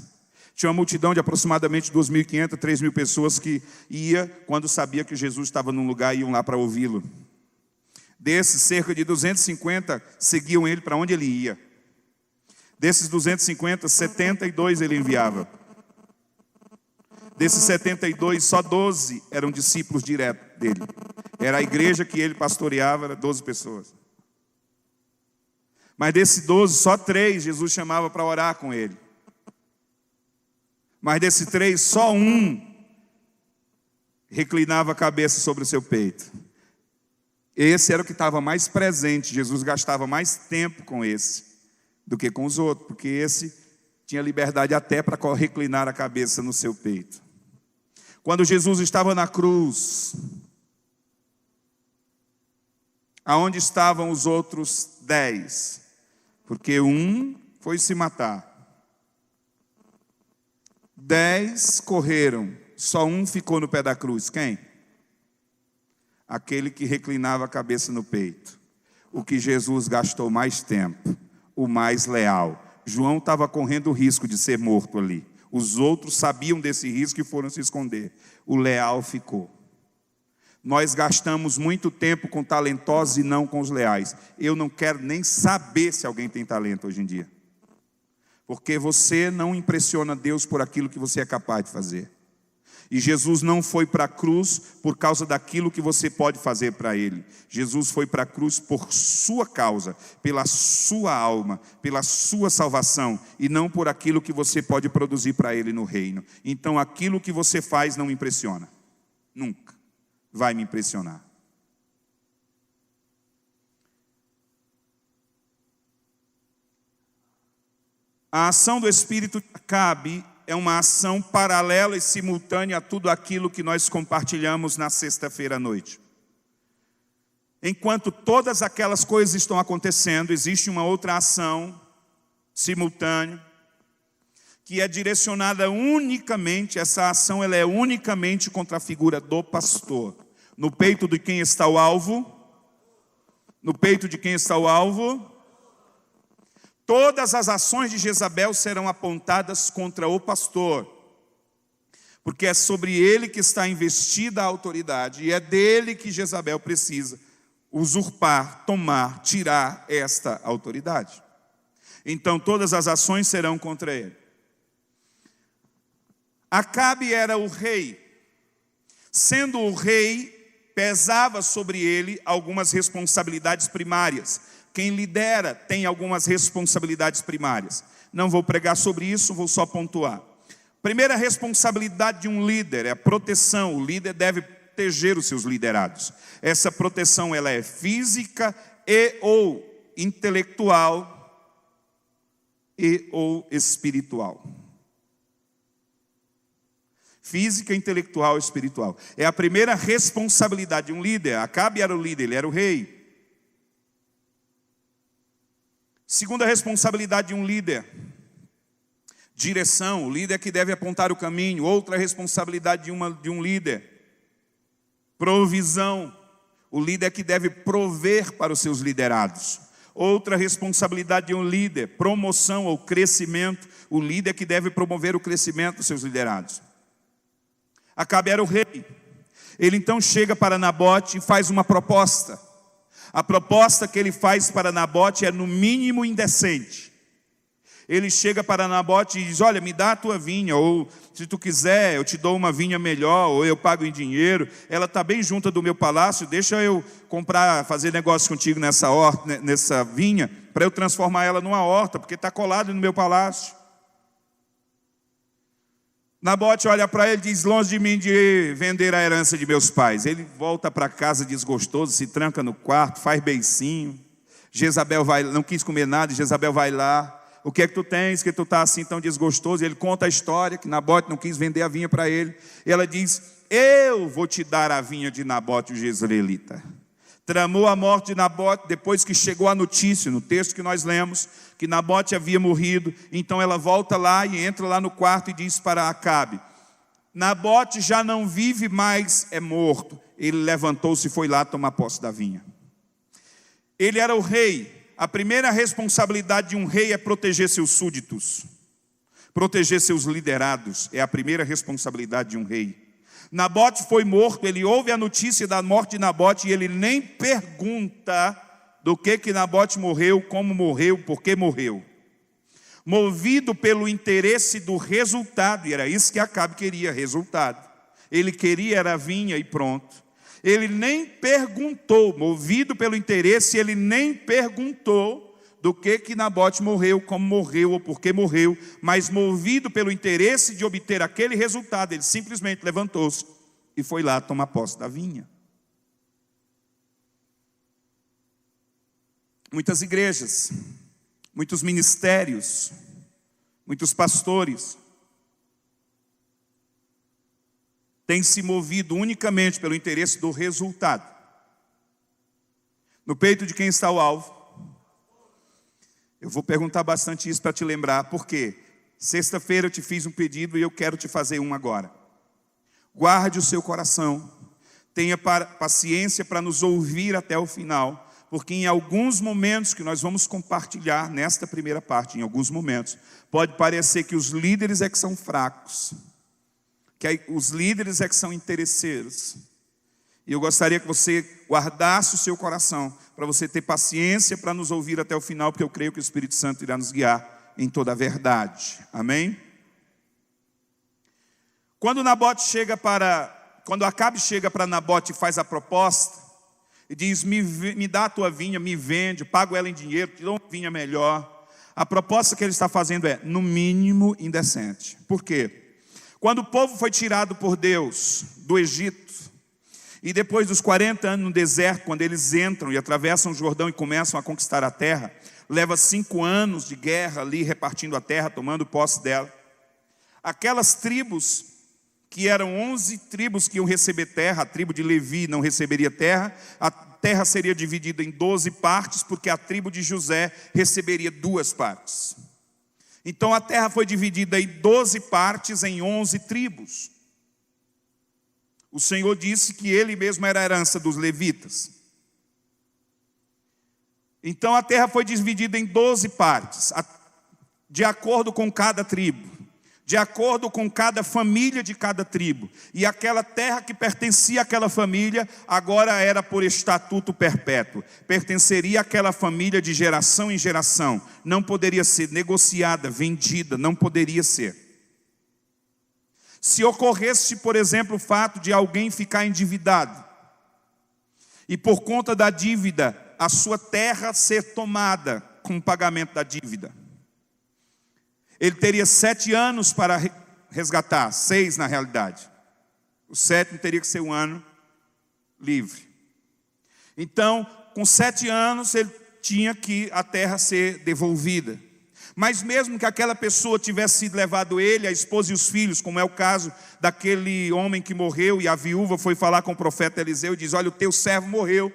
Tinha uma multidão de aproximadamente 2.500, 3.000 pessoas que ia quando sabia que Jesus estava num lugar e iam lá para ouvi-lo. Desses, cerca de 250 seguiam ele para onde ele ia. Desses 250, 72 ele enviava. Desses 72, só 12 eram discípulos diretos dele. Era a igreja que ele pastoreava, era 12 pessoas. Mas desses 12, só 3 Jesus chamava para orar com ele. Mas desses 3, só um reclinava a cabeça sobre o seu peito. Esse era o que estava mais presente. Jesus gastava mais tempo com esse do que com os outros, porque esse tinha liberdade até para reclinar a cabeça no seu peito. Quando Jesus estava na cruz, aonde estavam os outros 10? Porque um foi se matar. 10 correram, só um ficou no pé da cruz. Quem? Aquele que reclinava a cabeça no peito. O que Jesus gastou mais tempo, o mais leal. João estava correndo o risco de ser morto ali. Os outros sabiam desse risco e foram se esconder. O leal ficou. Nós gastamos muito tempo com talentosos e não com os leais. Eu não quero nem saber se alguém tem talento hoje em dia. Porque você não impressiona Deus por aquilo que você é capaz de fazer. E Jesus não foi para a cruz por causa daquilo que você pode fazer para Ele. Jesus foi para a cruz por sua causa, pela sua alma, pela sua salvação, e não por aquilo que você pode produzir para Ele no reino. Então aquilo que você faz não me impressiona. Nunca vai me impressionar. A ação do Espírito cabe é uma ação paralela e simultânea a tudo aquilo que nós compartilhamos na sexta-feira à noite. Enquanto todas aquelas coisas estão acontecendo, existe uma outra ação simultânea, que é direcionada unicamente, essa ação ela é unicamente contra a figura do pastor. No peito de quem está o alvo? No peito de quem está o alvo? Todas as ações de Jezabel serão apontadas contra o pastor, porque é sobre ele que está investida a autoridade, e é dele que Jezabel precisa usurpar, tomar, tirar esta autoridade. Então todas as ações serão contra ele. Acabe era o rei. Sendo o rei, pesava sobre ele algumas responsabilidades primárias. Quem lidera tem algumas responsabilidades primárias. Não vou pregar sobre isso, vou só pontuar. Primeira responsabilidade de um líder é a proteção. O líder deve proteger os seus liderados. Essa proteção ela é física e ou intelectual e ou espiritual. Física, intelectual e espiritual. É a primeira responsabilidade de um líder. Acabe era o líder, ele era o rei. Segunda responsabilidade de um líder, direção, o líder que deve apontar o caminho. Outra responsabilidade de um líder, provisão, o líder que deve prover para os seus liderados. Outra responsabilidade de um líder, promoção ou crescimento, o líder que deve promover o crescimento dos seus liderados. Acabe era o rei, ele então chega para Nabote e faz uma proposta. A proposta que ele faz para Nabote é no mínimo indecente. Ele chega para Nabote e diz: olha, me dá a tua vinha, ou se tu quiser eu te dou uma vinha melhor, ou eu pago em dinheiro, ela está bem junto do meu palácio, deixa eu comprar, fazer negócio contigo nessa vinha, para eu transformar ela numa horta, porque está colado no meu palácio. Nabote olha para ele e diz: longe de mim de vender a herança de meus pais. Ele volta para casa desgostoso, se tranca no quarto, faz beicinho. Jezabel vai, não quis comer nada, Jezabel vai lá. O que é que tu tens, que tu está assim tão desgostoso? E ele conta a história, que Nabote não quis vender a vinha para ele. E ela diz: eu vou te dar a vinha de Nabote o jezreelita. tramou a morte de Nabote depois que chegou a notícia, no texto que nós lemos, que Nabote havia morrido. Então ela volta lá e entra lá no quarto e diz para Acabe: Nabote já não vive mais, é morto. Ele levantou-se e foi lá tomar posse da vinha. Ele era o rei. A primeira responsabilidade de um rei é proteger seus súditos, proteger seus liderados. É a primeira responsabilidade de um rei. Nabote foi morto, ele ouve a notícia da morte de Nabote e ele nem pergunta do que Nabote morreu, como morreu, por que morreu. Movido pelo interesse do resultado, e era isso que Acabe queria, resultado. Ele queria era a vinha e pronto. Ele nem perguntou, movido pelo interesse, ele nem perguntou do que Nabote morreu, como morreu ou por que morreu, mas movido pelo interesse de obter aquele resultado, ele simplesmente levantou-se e foi lá tomar posse da vinha. Muitas igrejas, muitos ministérios, muitos pastores têm se movido unicamente pelo interesse do resultado. No peito de quem está o alvo? Eu vou perguntar bastante isso para te lembrar, porque sexta-feira eu te fiz um pedido e eu quero te fazer um agora. Guarde o seu coração, tenha paciência para nos ouvir até o final, porque em alguns momentos que nós vamos compartilhar nesta primeira parte, em alguns momentos, pode parecer que os líderes é que são fracos, que os líderes é que são interesseiros. E eu gostaria que você guardasse o seu coração, para você ter paciência para nos ouvir até o final, porque eu creio que o Espírito Santo irá nos guiar em toda a verdade. Amém? Quando Acabe chega para Nabote e faz a proposta, e diz: me dá a tua vinha, me vende, pago ela em dinheiro, te dou uma vinha melhor. A proposta que ele está fazendo é, no mínimo, indecente. Por quê? Quando o povo foi tirado por Deus do Egito, e depois dos 40 anos no deserto, quando eles entram e atravessam o Jordão e começam a conquistar a terra, leva 5 anos de guerra ali, repartindo a terra, tomando posse dela. Aquelas tribos, que eram 11 tribos que iam receber terra, a tribo de Levi não receberia terra, a terra seria dividida em 12 partes, porque a tribo de José receberia 2 partes. Então a terra foi dividida em 12 partes, em 11 tribos. O Senhor disse que ele mesmo era a herança dos levitas. Então a terra foi dividida em 12 partes, de acordo com cada tribo, de acordo com cada família de cada tribo. E aquela terra que pertencia àquela família, agora era por estatuto perpétuo. Pertenceria àquela família de geração em geração. Não poderia ser negociada, vendida, não poderia ser. Se ocorresse, por exemplo, o fato de alguém ficar endividado, e por conta da dívida, a sua terra ser tomada com o pagamento da dívida, ele teria 7 anos para resgatar, 6 na realidade. O 7º teria que ser um ano livre. Então, com 7 anos, ele tinha que a terra ser devolvida. Mas mesmo que aquela pessoa tivesse sido levado ele, a esposa e os filhos, como é o caso daquele homem que morreu, e a viúva foi falar com o profeta Eliseu e diz: olha, o teu servo morreu,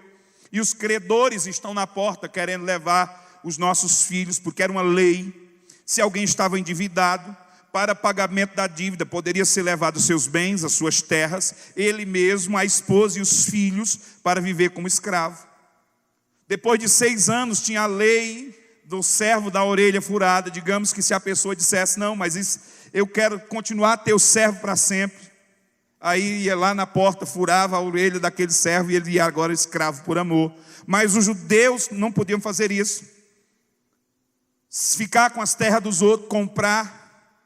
e os credores estão na porta querendo levar os nossos filhos, porque era uma lei, se alguém estava endividado, para pagamento da dívida, poderia ser levado os seus bens, as suas terras, ele mesmo, a esposa e os filhos, para viver como escravo. Depois de 6 anos, tinha a lei do servo da orelha furada. Digamos que se a pessoa dissesse: não, mas isso, eu quero continuar teu servo para sempre, aí ia lá na porta, furava a orelha daquele servo e ele ia agora escravo por amor. Mas os judeus não podiam fazer isso, ficar com as terras dos outros, comprar,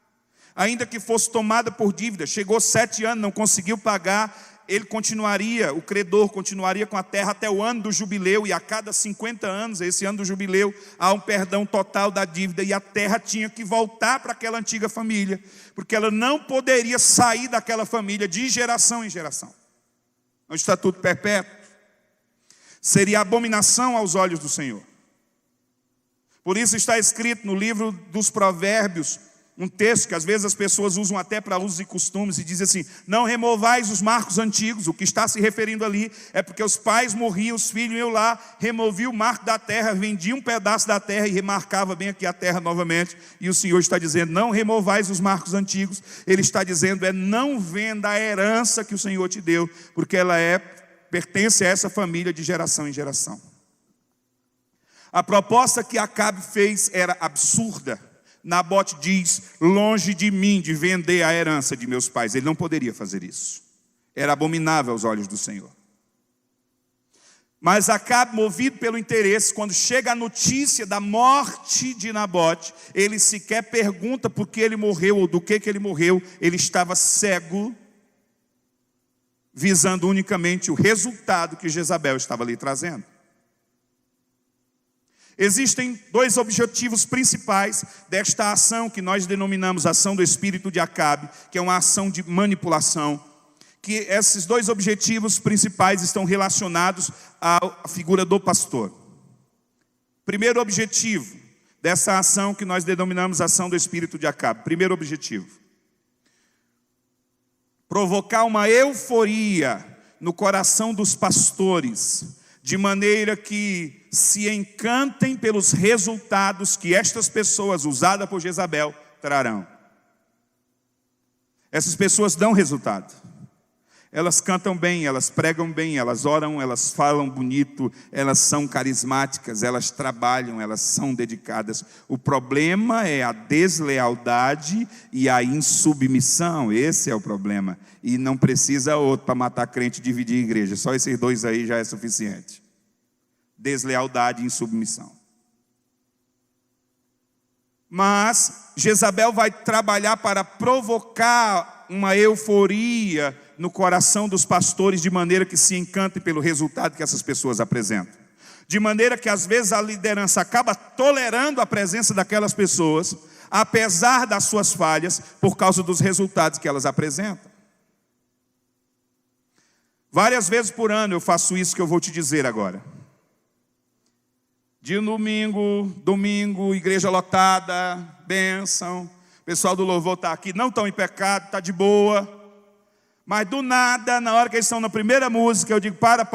ainda que fosse tomada por dívida. Chegou 7 anos, não conseguiu pagar, ele continuaria, o credor continuaria com a terra até o ano do jubileu, e a cada 50 anos, esse ano do jubileu, há um perdão total da dívida, e a terra tinha que voltar para aquela antiga família, porque ela não poderia sair daquela família de geração em geração. Um estatuto perpétuo seria abominação aos olhos do Senhor. Por isso está escrito no livro dos Provérbios, um texto que às vezes as pessoas usam até para usos e costumes e dizem assim: não removais os marcos antigos. O que está se referindo ali é porque os pais morriam, os filhos iam lá, removiam o marco da terra, vendiam um pedaço da terra e remarcava bem aqui a terra novamente. E o Senhor está dizendo: não removais os marcos antigos. Ele está dizendo: não venda a herança que o Senhor te deu, porque ela pertence a essa família de geração em geração. A proposta que Acabe fez era absurda. Nabote diz: longe de mim de vender a herança de meus pais. Ele não poderia fazer isso. Era abominável aos olhos do Senhor. Mas Acabe, movido pelo interesse, quando chega a notícia da morte de Nabote, ele sequer pergunta por que ele morreu ou do que ele morreu. Ele estava cego, visando unicamente o resultado que Jezabel estava ali trazendo. Existem dois objetivos principais desta ação que nós denominamos ação do espírito de Acabe, que é uma ação de manipulação, que esses dois objetivos principais estão relacionados à figura do pastor. Primeiro objetivo dessa ação que nós denominamos ação do espírito de Acabe. Primeiro objetivo: provocar uma euforia no coração dos pastores, de maneira que se encantem pelos resultados que estas pessoas, usadas por Jezabel, trarão. Essas pessoas dão resultado. Elas cantam bem, elas pregam bem, elas oram, elas falam bonito, elas são carismáticas, elas trabalham, elas são dedicadas. O problema é a deslealdade e a insubmissão. Esse é o problema. E não precisa outro para matar crente e dividir a igreja. Só esses dois aí já é suficiente. Deslealdade e insubmissão. Mas Jezabel vai trabalhar para provocar uma euforia no coração dos pastores, de maneira que se encantem pelo resultado que essas pessoas apresentam. De maneira que às vezes a liderança acaba tolerando a presença daquelas pessoas, apesar das suas falhas, por causa dos resultados que elas apresentam. Várias vezes por ano eu faço isso que eu vou te dizer agora. De domingo, igreja lotada, bênção. O pessoal do louvor está aqui, não estão em pecado, está de boa. Mas do nada, na hora que eles estão na primeira música, eu digo: para,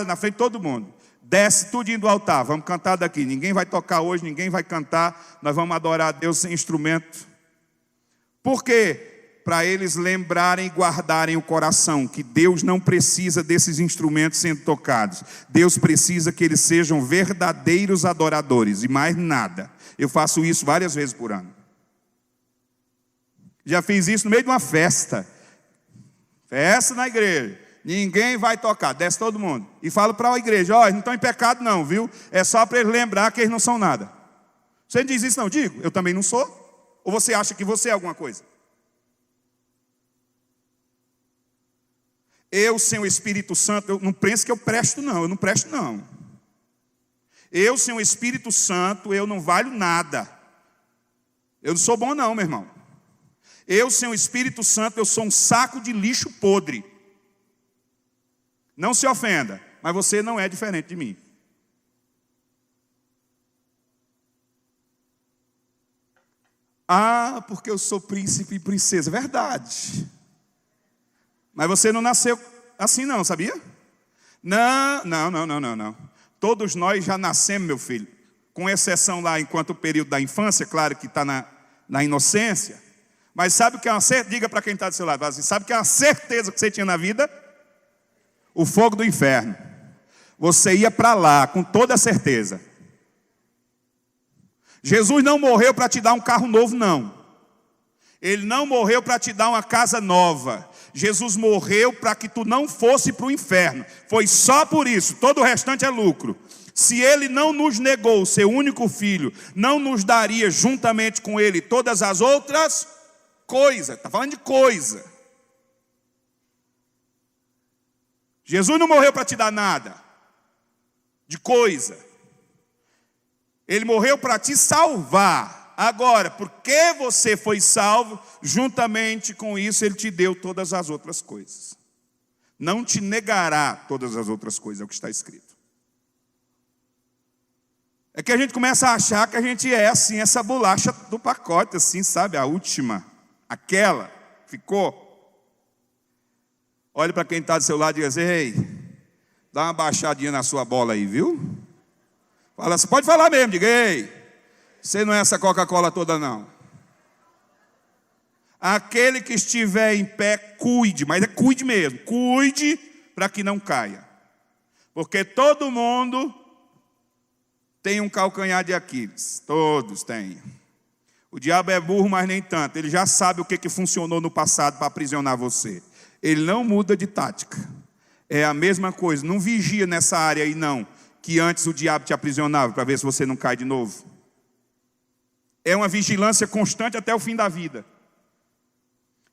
na frente de todo mundo. Desce tudinho do altar, vamos cantar daqui. Ninguém vai tocar hoje, ninguém vai cantar. Nós vamos adorar a Deus sem instrumento. Por quê? Para eles lembrarem e guardarem o coração que Deus não precisa desses instrumentos sendo tocados. Deus precisa que eles sejam verdadeiros adoradores e mais nada. Eu faço isso várias vezes por ano. Já fiz isso no meio de uma festa. Festa na igreja. Ninguém vai tocar, desce todo mundo. E falo para a igreja: ó, eles não estão em pecado não, viu? É só para eles lembrar que eles não são nada. Você não diz isso não? Digo, eu também não sou. Ou você acha que você é alguma coisa? Eu, sem o Espírito Santo, eu não penso que eu presto não, eu não presto não. Eu, sem o Espírito Santo, eu não valho nada. Eu não sou bom não, meu irmão. Eu, sem o Espírito Santo, eu sou um saco de lixo podre. Não se ofenda, mas você não é diferente de mim. Ah, porque eu sou príncipe e princesa. Verdade. Mas você não nasceu assim não, sabia? Não. Todos nós já nascemos, meu filho. Com exceção lá, enquanto o período da infância, claro que está na inocência. Mas sabe o que é uma certeza? Diga para quem está do seu lado assim: sabe o que é uma certeza que você tinha na vida? O fogo do inferno. Você ia para lá com toda a certeza. Jesus não morreu para te dar um carro novo, não. Ele não morreu para te dar uma casa nova. Jesus morreu para que tu não fosse para o inferno. Foi só por isso, todo o restante é lucro. Se ele não nos negou o seu único filho, não nos daria juntamente com ele todas as outras coisas. Está falando de coisa. Jesus não morreu para te dar nada de coisa. Ele morreu para te salvar. Agora, porque você foi salvo, juntamente com isso ele te deu todas as outras coisas. Não te negará todas as outras coisas, é o que está escrito. É que a gente começa a achar que a gente é assim, essa bolacha do pacote, assim, sabe? A última, aquela, ficou. Olhe para quem está do seu lado e diga assim: ei, dá uma baixadinha na sua bola aí, viu? Fala assim, pode falar mesmo, diga: ei, você não é essa Coca-Cola toda não. Aquele que estiver em pé, cuide, mas é cuide mesmo, cuide para que não caia. Porque todo mundo tem um calcanhar de Aquiles, todos têm. O diabo é burro, mas nem tanto, ele já sabe o que funcionou no passado para aprisionar você. Ele não muda de tática, é a mesma coisa, não vigia nessa área aí não, que antes o diabo te aprisionava, para ver se você não cai de novo. É uma vigilância constante até o fim da vida.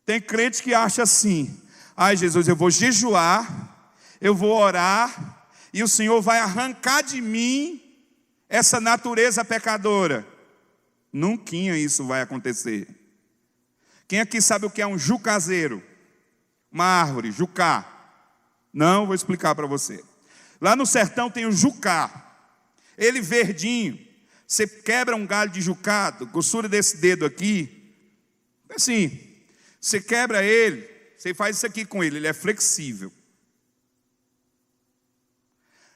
Tem crente que acha assim: ai Jesus, eu vou jejuar, eu vou orar, e o Senhor vai arrancar de mim essa natureza pecadora. Nunquinha isso vai acontecer. Quem aqui sabe o que é um jucazeiro? Uma árvore, jucá. Não, vou explicar para você. Lá no sertão tem o jucá. Ele verdinho. Você quebra um galho de jucá, grossura desse dedo aqui, assim, você quebra ele, você faz isso aqui com ele é flexível.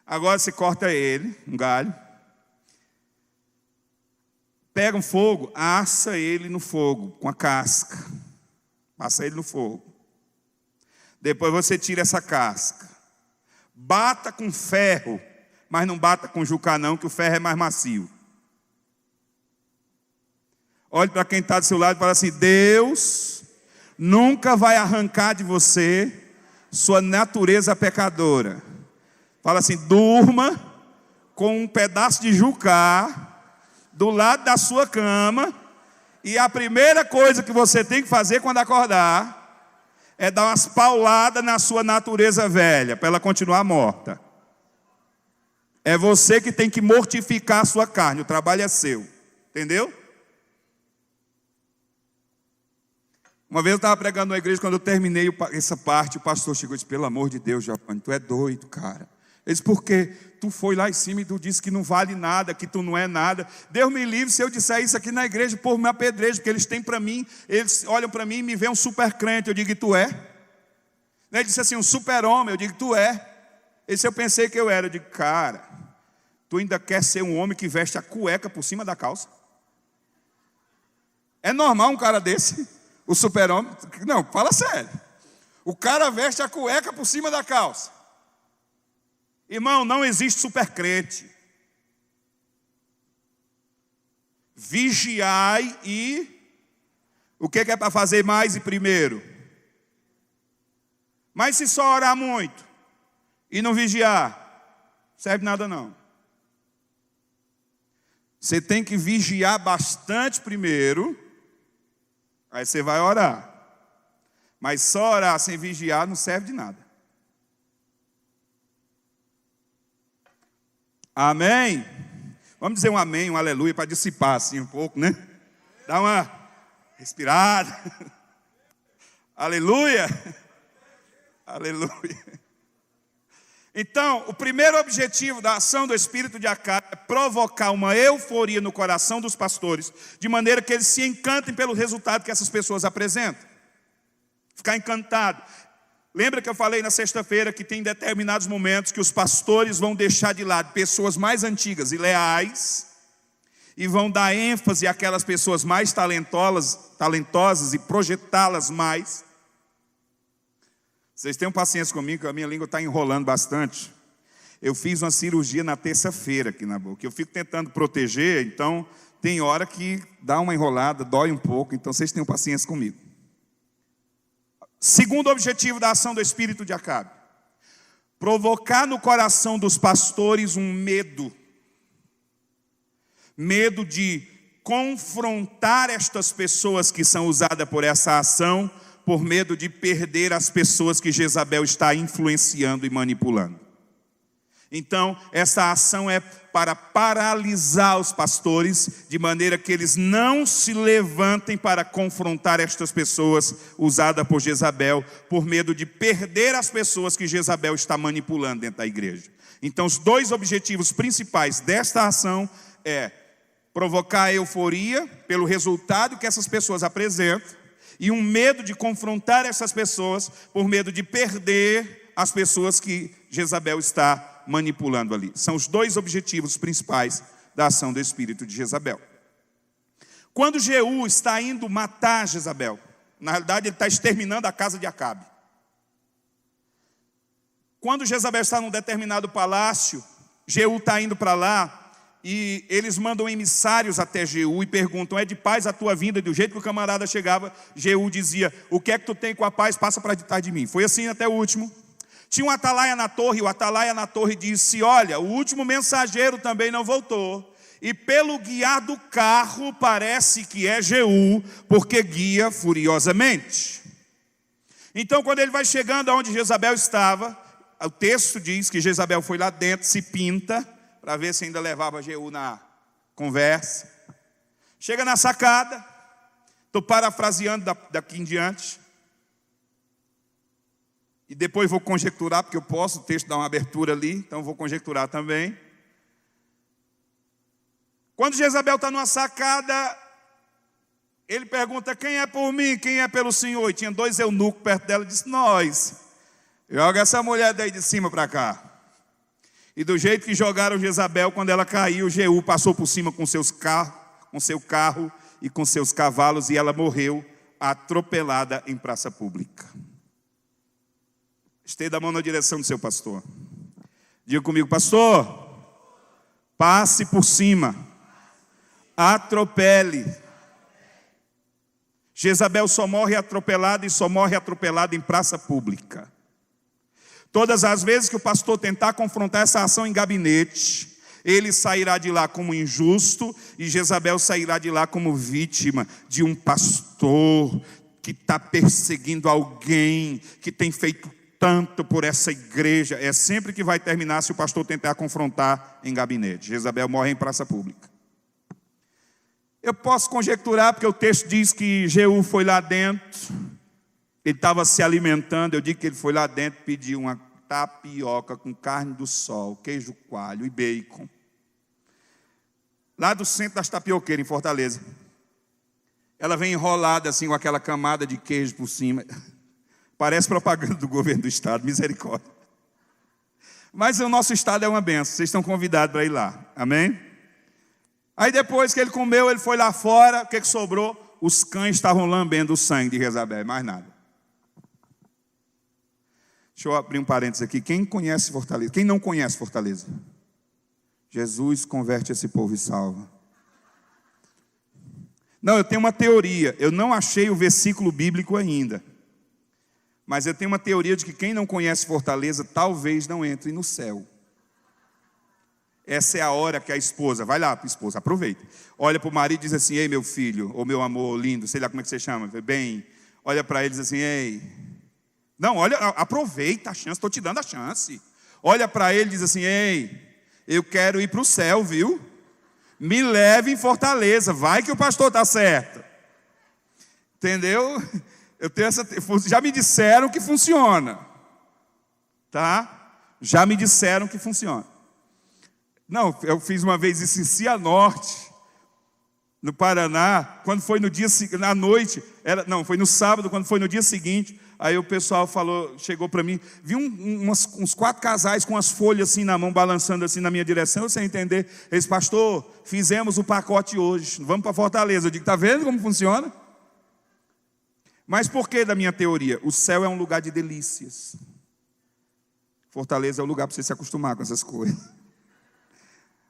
Agora você corta ele, um galho, pega um fogo, assa ele no fogo, com a casca, passa ele no fogo. Depois você tira essa casca, bata com ferro, mas não bata com jucá não, que o ferro é mais macio. Olhe para quem está do seu lado e fala assim: Deus nunca vai arrancar de você sua natureza pecadora. Fala assim: durma com um pedaço de jucá do lado da sua cama, e a primeira coisa que você tem que fazer quando acordar é dar umas pauladas na sua natureza velha, para ela continuar morta. É você que tem que mortificar a sua carne, o trabalho é seu. Entendeu? Uma vez eu estava pregando na igreja, quando eu terminei essa parte, o pastor chegou e disse: pelo amor de Deus, Japão, tu é doido, cara. Ele disse: porque tu foi lá em cima e tu disse que não vale nada, que tu não é nada. Deus me livre se eu disser isso aqui na igreja, o povo me apedreja, porque eles têm para mim, eles olham para mim e me veem um super crente. Eu digo: e tu é? Ele disse assim: um super homem. Eu digo: tu é? Ele disse: eu pensei que eu era. Eu digo: cara, tu ainda quer ser um homem que veste a cueca por cima da calça? É normal um cara desse? O super-homem? Não, fala sério. O cara veste a cueca por cima da calça. Irmão, não existe supercrente. Vigiai e... o que é para fazer mais e primeiro? Mas se só orar muito e não vigiar, serve nada não. Você tem que vigiar bastante primeiro, aí você vai orar. Mas só orar sem vigiar não serve de nada. Amém? Vamos dizer um amém, um aleluia, para dissipar assim um pouco, né? Dá uma respirada. Aleluia. Aleluia. Então, o primeiro objetivo da ação do espírito de Acabe é provocar uma euforia no coração dos pastores, de maneira que eles se encantem pelo resultado que essas pessoas apresentam. Ficar encantado. Lembra que eu falei na sexta-feira que tem determinados momentos que os pastores vão deixar de lado pessoas mais antigas e leais e vão dar ênfase àquelas pessoas mais talentosas e projetá-las mais. Vocês tenham paciência comigo, que a minha língua está enrolando bastante. Eu fiz uma cirurgia na terça-feira aqui na boca. Eu fico tentando proteger, então tem hora que dá uma enrolada, dói um pouco. Então vocês tenham paciência comigo. Segundo objetivo da ação do espírito de Acabe: provocar no coração dos pastores um medo. Medo de confrontar estas pessoas que são usadas por essa ação, por medo de perder as pessoas que Jezabel está influenciando e manipulando. Então, essa ação é para paralisar os pastores, de maneira que eles não se levantem para confrontar estas pessoas usadas por Jezabel, por medo de perder as pessoas que Jezabel está manipulando dentro da igreja. Então, os dois objetivos principais desta ação é provocar euforia pelo resultado que essas pessoas apresentam e um medo de confrontar essas pessoas por medo de perder as pessoas que Jezabel está manipulando ali. São os dois objetivos principais da ação do espírito de Jezabel. Quando Jeú está indo matar Jezabel, na realidade ele está exterminando a casa de Acabe. Quando Jezabel está num determinado palácio, Jeú está indo para lá e eles mandam emissários até Jeú e perguntam: é de paz a tua vinda? Do jeito que o camarada chegava, Jeú dizia: o que é que tu tem com a paz? Passa para detrás de mim. Foi assim até o último. Tinha um atalaia na torre, e o atalaia na torre disse: olha, o último mensageiro também não voltou. E pelo guiar do carro parece que é Jeú, porque guia furiosamente. Então quando ele vai chegando aonde Jezabel estava, o texto diz que Jezabel foi lá dentro, se pinta, para ver se ainda levava Jeú na conversa. Chega na sacada, estou parafraseando daqui em diante, e depois vou conjecturar, porque eu posso, o texto dá uma abertura ali, então vou conjecturar também. Quando Jezabel está numa sacada, ele pergunta: quem é por mim, quem é pelo Senhor? E tinha 2 eunucos perto dela, e disse: nós. Joga essa mulher daí de cima para cá. E do jeito que jogaram Jezabel, quando ela caiu, Jeú passou por cima com seu carro e com seus cavalos, e ela morreu atropelada em praça pública. Estenda a mão na direção do seu pastor. Diga comigo: pastor, passe por cima, atropele. Jezabel só morre atropelada, e só morre atropelada em praça pública. Todas as vezes que o pastor tentar confrontar essa ação em gabinete, ele sairá de lá como injusto, e Jezabel sairá de lá como vítima de um pastor que está perseguindo alguém, que tem feito tanto por essa igreja. É sempre que vai terminar se o pastor tentar confrontar em gabinete. Jezabel morre em praça pública. Eu posso conjecturar, porque o texto diz que Jeú foi lá dentro, ele estava se alimentando. Eu digo que ele foi lá dentro pedir uma tapioca com carne do sol, queijo coalho e bacon. Lá do centro das tapioqueiras, em Fortaleza. Ela vem enrolada assim com aquela camada de queijo por cima. Parece propaganda do governo do estado, misericórdia. Mas o nosso estado é uma benção, vocês estão convidados para ir lá, amém? Aí depois que ele comeu, ele foi lá fora, o que sobrou? Os cães estavam lambendo o sangue de Jezabel, mais nada. Deixa eu abrir um parênteses aqui. Quem conhece Fortaleza? Quem não conhece Fortaleza? Jesus converte esse povo e salva. Não, eu tenho uma teoria. Eu não achei o versículo bíblico ainda. Mas eu tenho uma teoria de que quem não conhece Fortaleza talvez não entre no céu. Essa é a hora que a esposa, vai lá para a esposa, aproveita. Olha para o marido e diz assim: ei, meu filho, ou meu amor lindo, sei lá como é que você chama, bem. Olha para ele e diz assim: ei. Não, olha, aproveita a chance, estou te dando a chance. Olha para ele e diz assim: ei, eu quero ir para o céu, viu? Me leve em Fortaleza, vai que o pastor está certo. Entendeu? Já me disseram que funciona. Tá? Já me disseram que funciona. Não, eu fiz uma vez isso em Cianorte, no Paraná, quando foi no dia na noite, foi no sábado, quando foi no dia seguinte, aí o pessoal chegou para mim, vi uns 4 casais com as folhas assim na mão, balançando assim na minha direção, eu sem entender. Eles: pastor, fizemos o pacote hoje, vamos para Fortaleza. Eu digo: está vendo como funciona? Mas por que da minha teoria? O céu é um lugar de delícias. Fortaleza é um lugar para você se acostumar com essas coisas.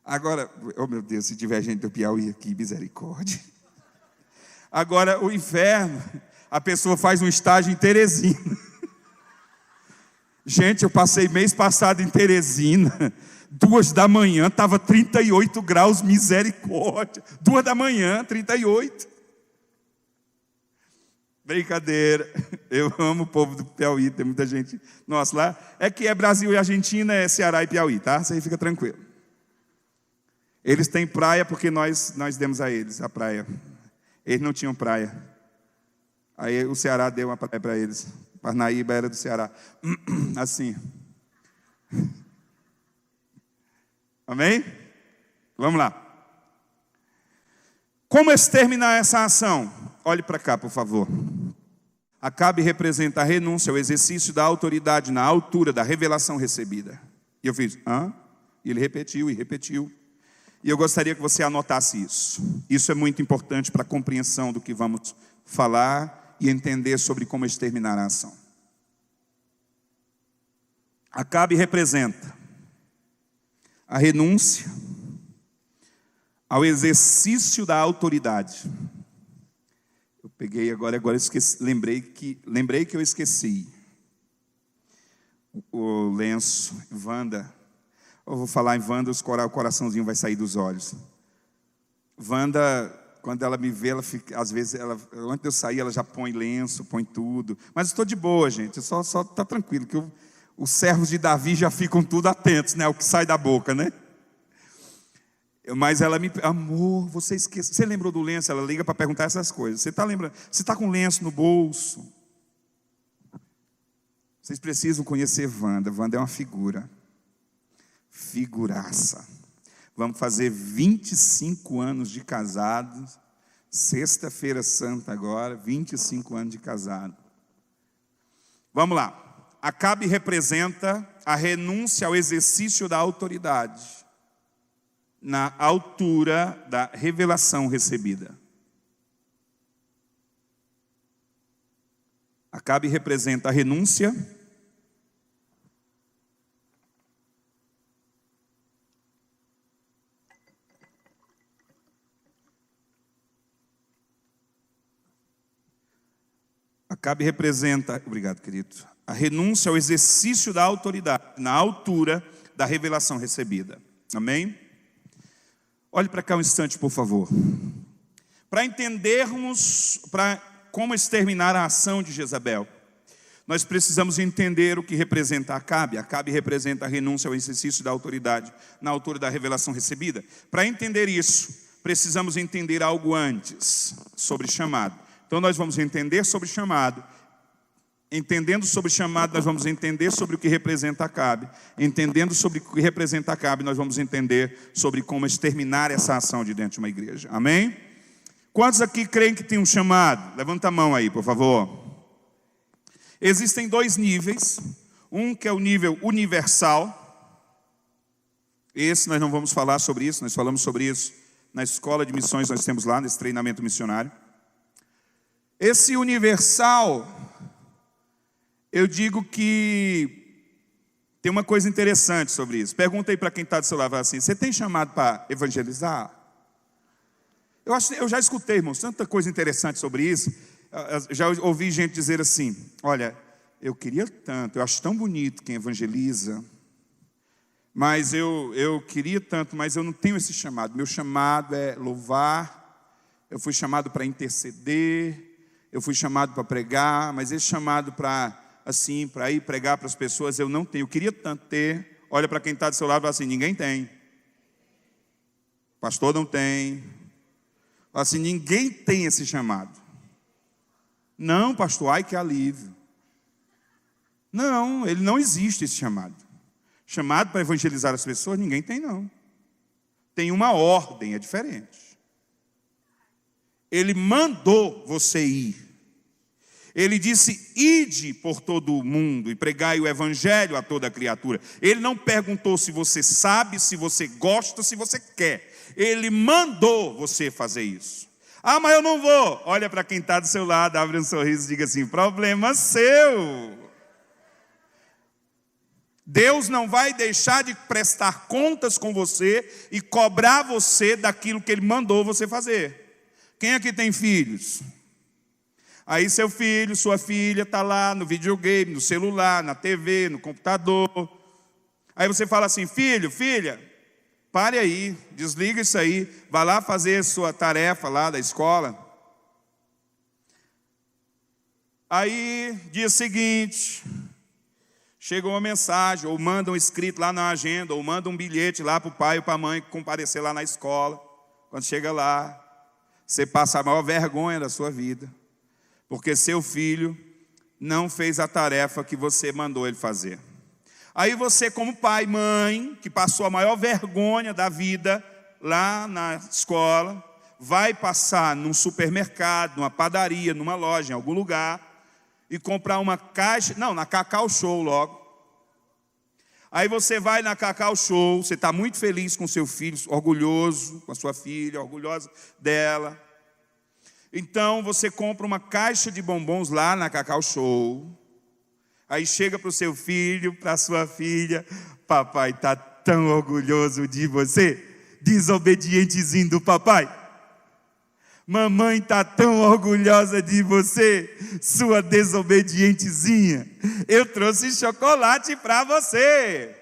Agora, oh meu Deus, se tiver gente do Piauí aqui, misericórdia. Agora, o inferno, a pessoa faz um estágio em Teresina. Gente, eu passei mês passado em Teresina, 2 da manhã, estava 38 graus, misericórdia. 2 da manhã, 38. Brincadeira, eu amo o povo do Piauí, tem muita gente. Nossa, lá é que é Brasil e Argentina, é Ceará e Piauí, tá? Você aí fica tranquilo. Eles têm praia porque nós demos a eles a praia. Eles não tinham praia. Aí o Ceará deu uma praia para eles. Parnaíba era do Ceará. Assim. Amém? Vamos lá. Como exterminar essa ação? Olhe para cá, por favor. Acabe representa a renúncia, o exercício da autoridade na altura da revelação recebida. E eu fiz, hã? E ele repetiu e repetiu. E eu gostaria que você anotasse isso. Isso é muito importante para a compreensão do que vamos falar e entender sobre como exterminar a ação. Acabe representa a renúncia ao exercício da autoridade. Eu peguei agora esqueci, lembrei que eu esqueci o lenço. Wanda, eu vou falar em Wanda, o coraçãozinho vai sair dos olhos. Wanda, quando ela me vê, ela fica, às vezes, antes de eu sair, ela já põe lenço, põe tudo. Mas estou de boa, gente, só está tranquilo, que os servos de Davi já ficam tudo atentos, né? O que sai da boca, né? Mas ela me... Amor, você esqueceu. Você lembrou do lenço? Ela liga para perguntar essas coisas. Você está lembrando? Você está com lenço no bolso? Vocês precisam conhecer Wanda. Wanda é uma figura. Figuraça. Vamos fazer 25 anos de casados. Sexta-feira Santa agora. 25 anos de casado. Vamos lá. Acabe representa a renúncia ao exercício da autoridade na altura da revelação recebida. Acabe representa a renúncia obrigado, querido, a renúncia ao exercício da autoridade na altura da revelação recebida. Amém? Olhe para cá um instante, por favor. Para entendermos como exterminar a ação de Jezabel, nós precisamos entender o que representa Acabe. Acabe representa a renúncia ao exercício da autoridade na altura da revelação recebida. Para entender isso, precisamos entender algo antes sobre chamado. Então nós vamos entender sobre chamado. Entendendo sobre chamado, nós vamos entender sobre o que representa Acabe. Entendendo sobre o que representa Acabe, nós vamos entender sobre como exterminar essa ação de dentro de uma igreja. Amém? Quantos aqui creem que tem um chamado? Levanta a mão aí, por favor. Existem dois níveis. Um que é o nível universal. Esse nós não vamos falar sobre isso. Nós falamos sobre isso na escola de missões, nós temos lá, nesse treinamento missionário. Esse universal... Eu digo que tem uma coisa interessante sobre isso. Pergunta aí para quem está do seu lado assim: você tem chamado para evangelizar? Eu já escutei, irmãos, tanta coisa interessante sobre isso. Já ouvi gente dizer assim: olha, eu queria tanto, eu acho tão bonito quem evangeliza, mas eu queria tanto, mas eu não tenho esse chamado. Meu chamado é louvar, eu fui chamado para interceder, eu fui chamado para pregar, mas esse chamado para ir pregar para as pessoas, eu não tenho. Eu queria tanto ter. Olha para quem está do seu lado e fala assim: ninguém tem. Pastor não tem. Fala assim: ninguém tem esse chamado. Não, pastor, ai que alívio. Não, ele não existe esse chamado. Chamado para evangelizar as pessoas, ninguém tem não. Tem uma ordem, é diferente. Ele mandou você ir. Ele disse: ide por todo o mundo e pregai o evangelho a toda criatura. Ele não perguntou se você sabe, se você gosta, se você quer. Ele mandou você fazer isso. Ah, mas eu não vou. Olha para quem está do seu lado, abre um sorriso e diga assim: problema seu. Deus não vai deixar de prestar contas com você e cobrar você daquilo que Ele mandou você fazer. Quem aqui tem filhos? Aí seu filho, sua filha está lá no videogame, no celular, na TV, no computador. Aí você fala assim: filho, filha, pare aí, desliga isso aí, vai lá fazer a sua tarefa lá da escola. Aí, dia seguinte, chega uma mensagem, ou manda um escrito lá na agenda, ou manda um bilhete lá para o pai ou para a mãe comparecer lá na escola. Quando chega lá, você passa a maior vergonha da sua vida, porque seu filho não fez a tarefa que você mandou ele fazer. Aí você, como pai, mãe, que passou a maior vergonha da vida lá na escola, vai passar num supermercado, numa padaria, numa loja, em algum lugar, e comprar uma caixa, não, na Cacau Show logo. Aí você vai na Cacau Show, você está muito feliz com seu filho, orgulhoso, com a sua filha, orgulhosa dela. Então você compra uma caixa de bombons lá na Cacau Show. Aí chega para o seu filho, para a sua filha: papai está tão orgulhoso de você, desobedientezinho do papai. Mamãe está tão orgulhosa de você, sua desobedientezinha. Eu trouxe chocolate para você.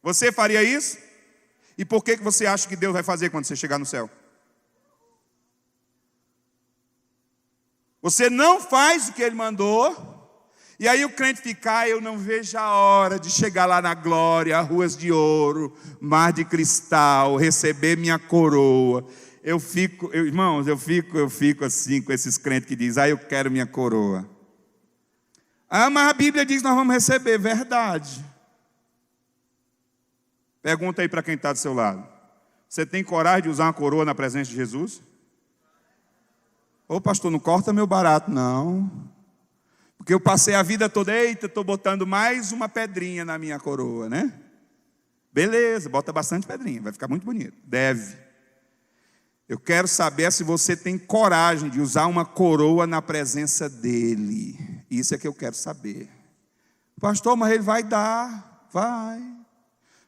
Você faria isso? E por que você acha que Deus vai fazer quando você chegar no céu? Você não faz o que Ele mandou. E aí o crente fica: eu não vejo a hora de chegar lá na glória, ruas de ouro, mar de cristal, receber minha coroa. Irmãos, eu fico assim com esses crentes que dizem: eu quero minha coroa. Mas a Bíblia diz que nós vamos receber. Verdade. Pergunta aí para quem está do seu lado: você tem coragem de usar uma coroa na presença de Jesus? Ô pastor, não corta meu barato, não. Porque eu passei a vida toda: eita, estou botando mais uma pedrinha na minha coroa, né? Beleza, bota bastante pedrinha, vai ficar muito bonito. Deve. Eu quero saber se você tem coragem de usar uma coroa na presença dEle. Isso é que eu quero saber. Pastor, mas Ele vai dar. Vai.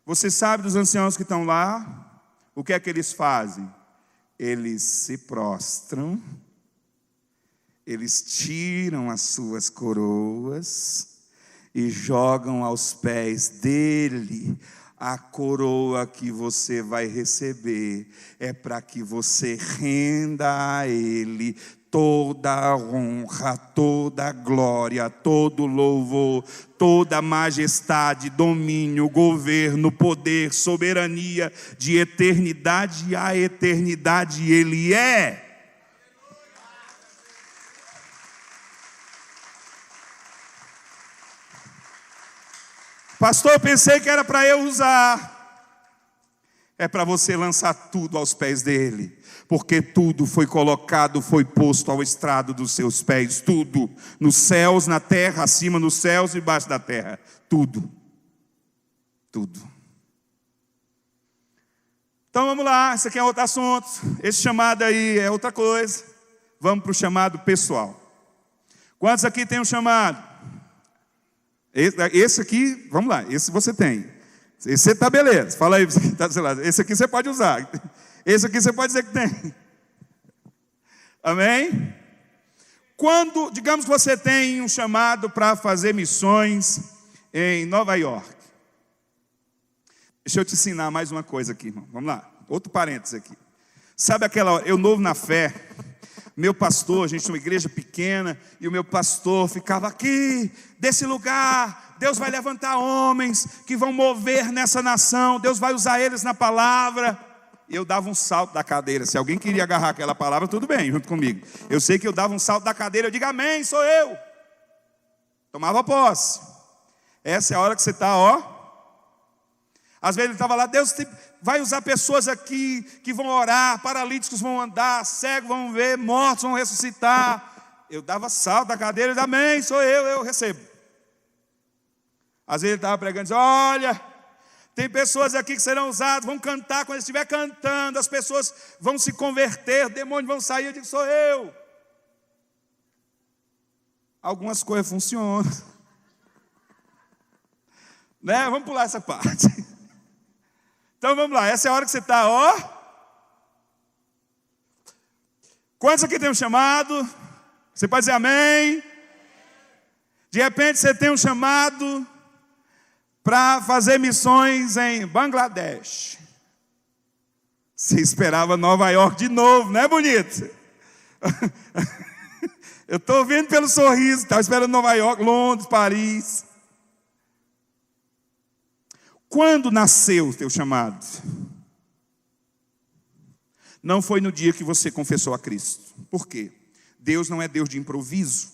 Você sabe dos anciãos que estão lá? O que é que eles fazem? Eles se prostram. Eles tiram as suas coroas e jogam aos pés dEle. A coroa que você vai receber é para que você renda a Ele toda a honra, toda a glória, todo o louvor, toda a majestade, domínio, governo, poder, soberania, de eternidade a eternidade Ele é. Pastor, eu pensei que era para eu usar. É para você lançar tudo aos pés dEle. Porque tudo foi colocado, foi posto ao estrado dos seus pés. Tudo. Nos céus, na terra, acima nos céus e embaixo da terra. Tudo. Tudo. Então vamos lá, esse aqui é outro assunto. Esse chamado aí é outra coisa. Vamos para o chamado pessoal. Quantos aqui tem um chamado? Esse aqui, vamos lá, esse você tem. Esse está beleza, fala aí, você que está do seu lado. Esse aqui você pode usar. Esse aqui você pode dizer que tem. Amém? Quando, digamos que você tem um chamado para fazer missões em Nova York. Deixa eu te ensinar mais uma coisa aqui, irmão. Vamos lá, outro parênteses aqui. Sabe aquela hora, eu novo na fé, meu pastor, a gente tinha uma igreja pequena, e o meu pastor ficava aqui, desse lugar, Deus vai levantar homens que vão mover nessa nação, Deus vai usar eles na palavra. E eu dava um salto da cadeira. Se alguém queria agarrar aquela palavra, tudo bem, junto comigo. Eu sei que eu dava um salto da cadeira, eu digo: amém, sou eu. Tomava posse. Essa é a hora que você está, ó. Às vezes ele estava lá: Deus vai usar pessoas aqui que vão orar, paralíticos vão andar, cegos vão ver, mortos vão ressuscitar. Eu dava salto da cadeira e dizia: amém, sou eu recebo. Às vezes ele estava pregando e dizia: olha, tem pessoas aqui que serão usadas, vão cantar, quando estiver cantando, as pessoas vão se converter, demônios vão sair. Eu digo: sou eu. Algumas coisas funcionam, né? Vamos pular essa parte. Então vamos lá, essa é a hora que você está, ó. Quantos aqui tem um chamado? Você pode dizer amém? De repente você tem um chamado para fazer missões em Bangladesh. Você esperava Nova York de novo, não é bonito? Eu estou vendo pelo sorriso, estava esperando Nova York, Londres, Paris. Quando nasceu o teu chamado? Não foi no dia que você confessou a Cristo. Por quê? Deus não é Deus de improviso.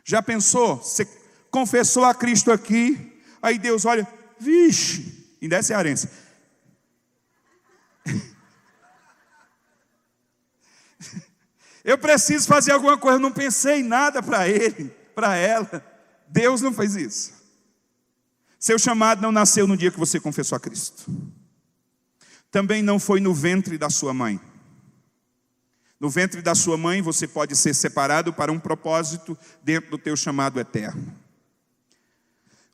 Já pensou? Você confessou a Cristo aqui, aí Deus olha: vixe, ainda é cearense. Eu preciso fazer alguma coisa, eu não pensei em nada para ele, para ela. Deus não fez isso. Seu chamado não nasceu no dia que você confessou a Cristo. Também não foi no ventre da sua mãe. No ventre da sua mãe você pode ser separado para um propósito dentro do teu chamado eterno.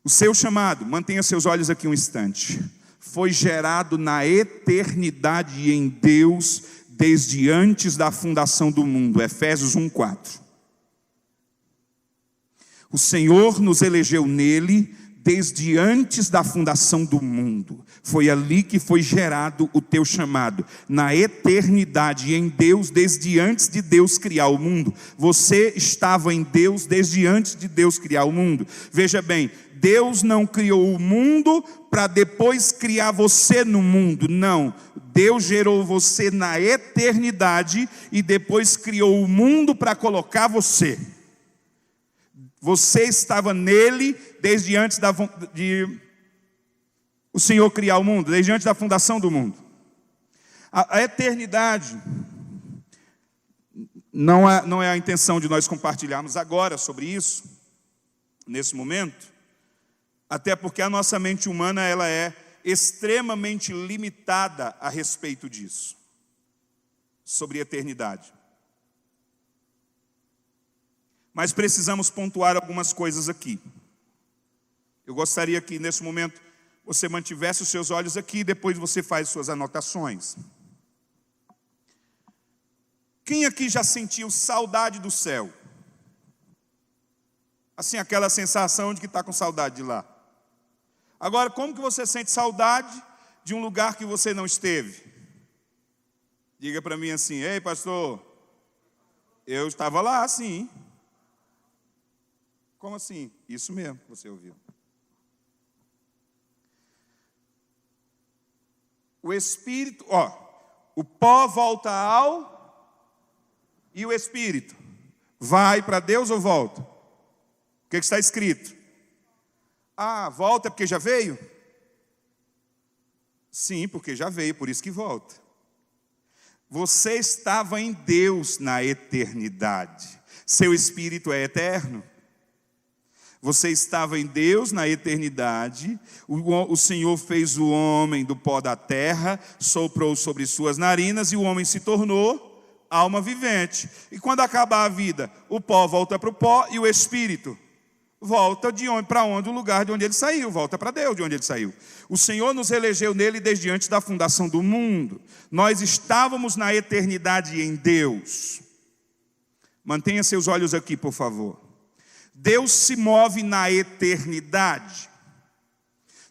O seu chamado, mantenha seus olhos aqui um instante, foi gerado na eternidade em Deus desde antes da fundação do mundo. Efésios 1:4. O Senhor nos elegeu nele desde antes da fundação do mundo. Foi ali que foi gerado o teu chamado, na eternidade em Deus, desde antes de Deus criar o mundo. Você estava em Deus desde antes de Deus criar o mundo. Veja bem, Deus não criou o mundo para depois criar você no mundo, não. Deus gerou você na eternidade e depois criou o mundo para colocar você. Você estava nele desde antes de o Senhor criar o mundo, desde antes da fundação do mundo. A eternidade não é a intenção de nós compartilharmos agora sobre isso, nesse momento, até porque a nossa mente humana ela é extremamente limitada a respeito disso, sobre a eternidade. Mas precisamos pontuar algumas coisas aqui. Eu gostaria que nesse momento você mantivesse os seus olhos aqui e depois você faz suas anotações. Quem aqui já sentiu saudade do céu? Assim, aquela sensação de que está com saudade de lá. Agora, como que você sente saudade de um lugar que você não esteve? Diga para mim assim: ei, pastor, eu estava lá, sim. Como assim? Isso mesmo que você ouviu. O espírito, o pó volta ao e o espírito vai para Deus ou volta? O que está escrito? Volta porque já veio? Sim, porque já veio, por isso que volta. Você estava em Deus na eternidade. Seu espírito é eterno. Você estava em Deus na eternidade, o Senhor fez o homem do pó da terra, soprou sobre suas narinas e o homem se tornou alma vivente. E quando acabar a vida, o pó volta para o pó e o espírito volta de onde para onde? O lugar de onde ele saiu, volta para Deus de onde ele saiu. O Senhor nos elegeu nele desde antes da fundação do mundo. Nós estávamos na eternidade em Deus. Mantenha seus olhos aqui, por favor. Deus se move na eternidade.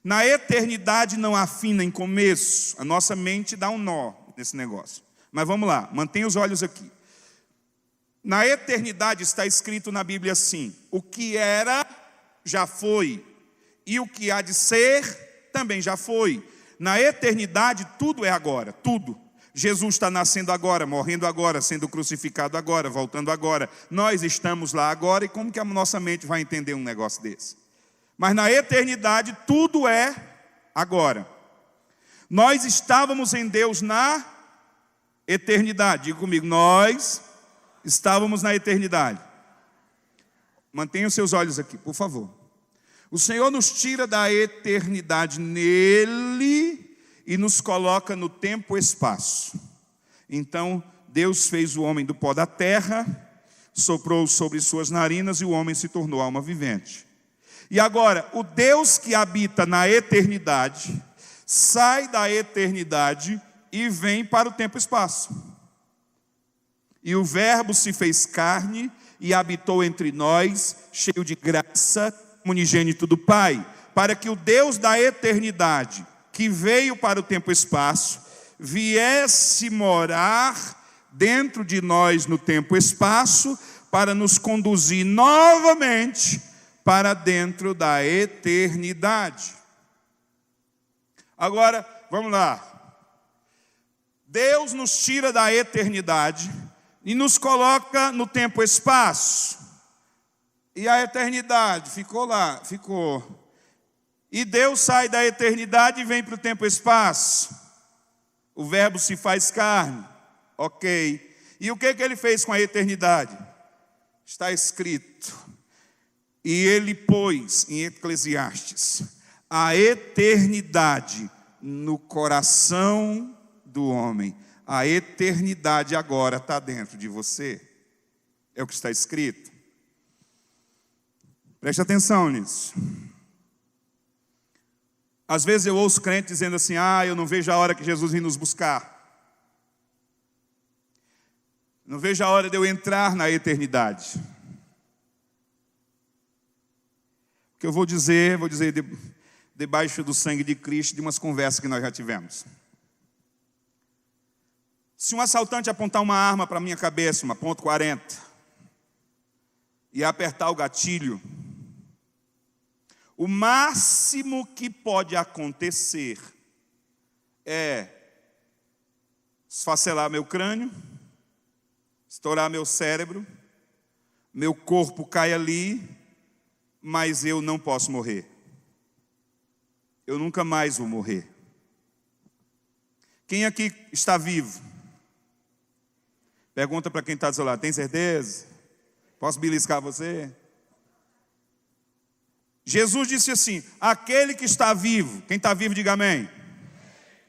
Na eternidade não há fim nem começo. A nossa mente dá um nó nesse negócio. Mas vamos lá, mantenha os olhos aqui. Na eternidade está escrito na Bíblia assim: o que era, já foi. E o que há de ser, também já foi. Na eternidade tudo é agora, tudo. Jesus está nascendo agora, morrendo agora, sendo crucificado agora, voltando agora. Nós estamos lá agora, e como que a nossa mente vai entender um negócio desse? Mas na eternidade tudo é agora. Nós estávamos em Deus na eternidade. Diga comigo, nós estávamos na eternidade. Mantenha os seus olhos aqui, por favor. O Senhor nos tira da eternidade nele e nos coloca no tempo e espaço. Então, Deus fez o homem do pó da terra, soprou sobre suas narinas e o homem se tornou alma vivente. E agora, o Deus que habita na eternidade, sai da eternidade e vem para o tempo e espaço. E o Verbo se fez carne e habitou entre nós, cheio de graça, unigênito do Pai, para que o Deus da eternidade, que veio para o tempo e espaço, viesse morar dentro de nós no tempo e espaço, para nos conduzir novamente para dentro da eternidade. Agora, vamos lá. Deus nos tira da eternidade e nos coloca no tempo e espaço. E a eternidade ficou lá, ficou. E Deus sai da eternidade e vem para o tempo e espaço. O Verbo se faz carne, ok. E o que ele fez com a eternidade? Está escrito, e ele pôs em Eclesiastes a eternidade no coração do homem. A eternidade agora está dentro de você. É o que está escrito. Preste atenção nisso. Às vezes eu ouço crentes dizendo assim, eu não vejo a hora que Jesus vem nos buscar. Não vejo a hora de eu entrar na eternidade. O que eu vou dizer debaixo do sangue de Cristo, de umas conversas que nós já tivemos. Se um assaltante apontar uma arma para a minha cabeça, uma .40, e apertar o gatilho, o máximo que pode acontecer é esfacelar meu crânio, estourar meu cérebro, meu corpo cai ali, mas eu não posso morrer. Eu nunca mais vou morrer. Quem aqui está vivo? Pergunta para quem está do seu lado, tem certeza? Posso beliscar você? Jesus disse assim, aquele que está vivo, quem está vivo diga amém.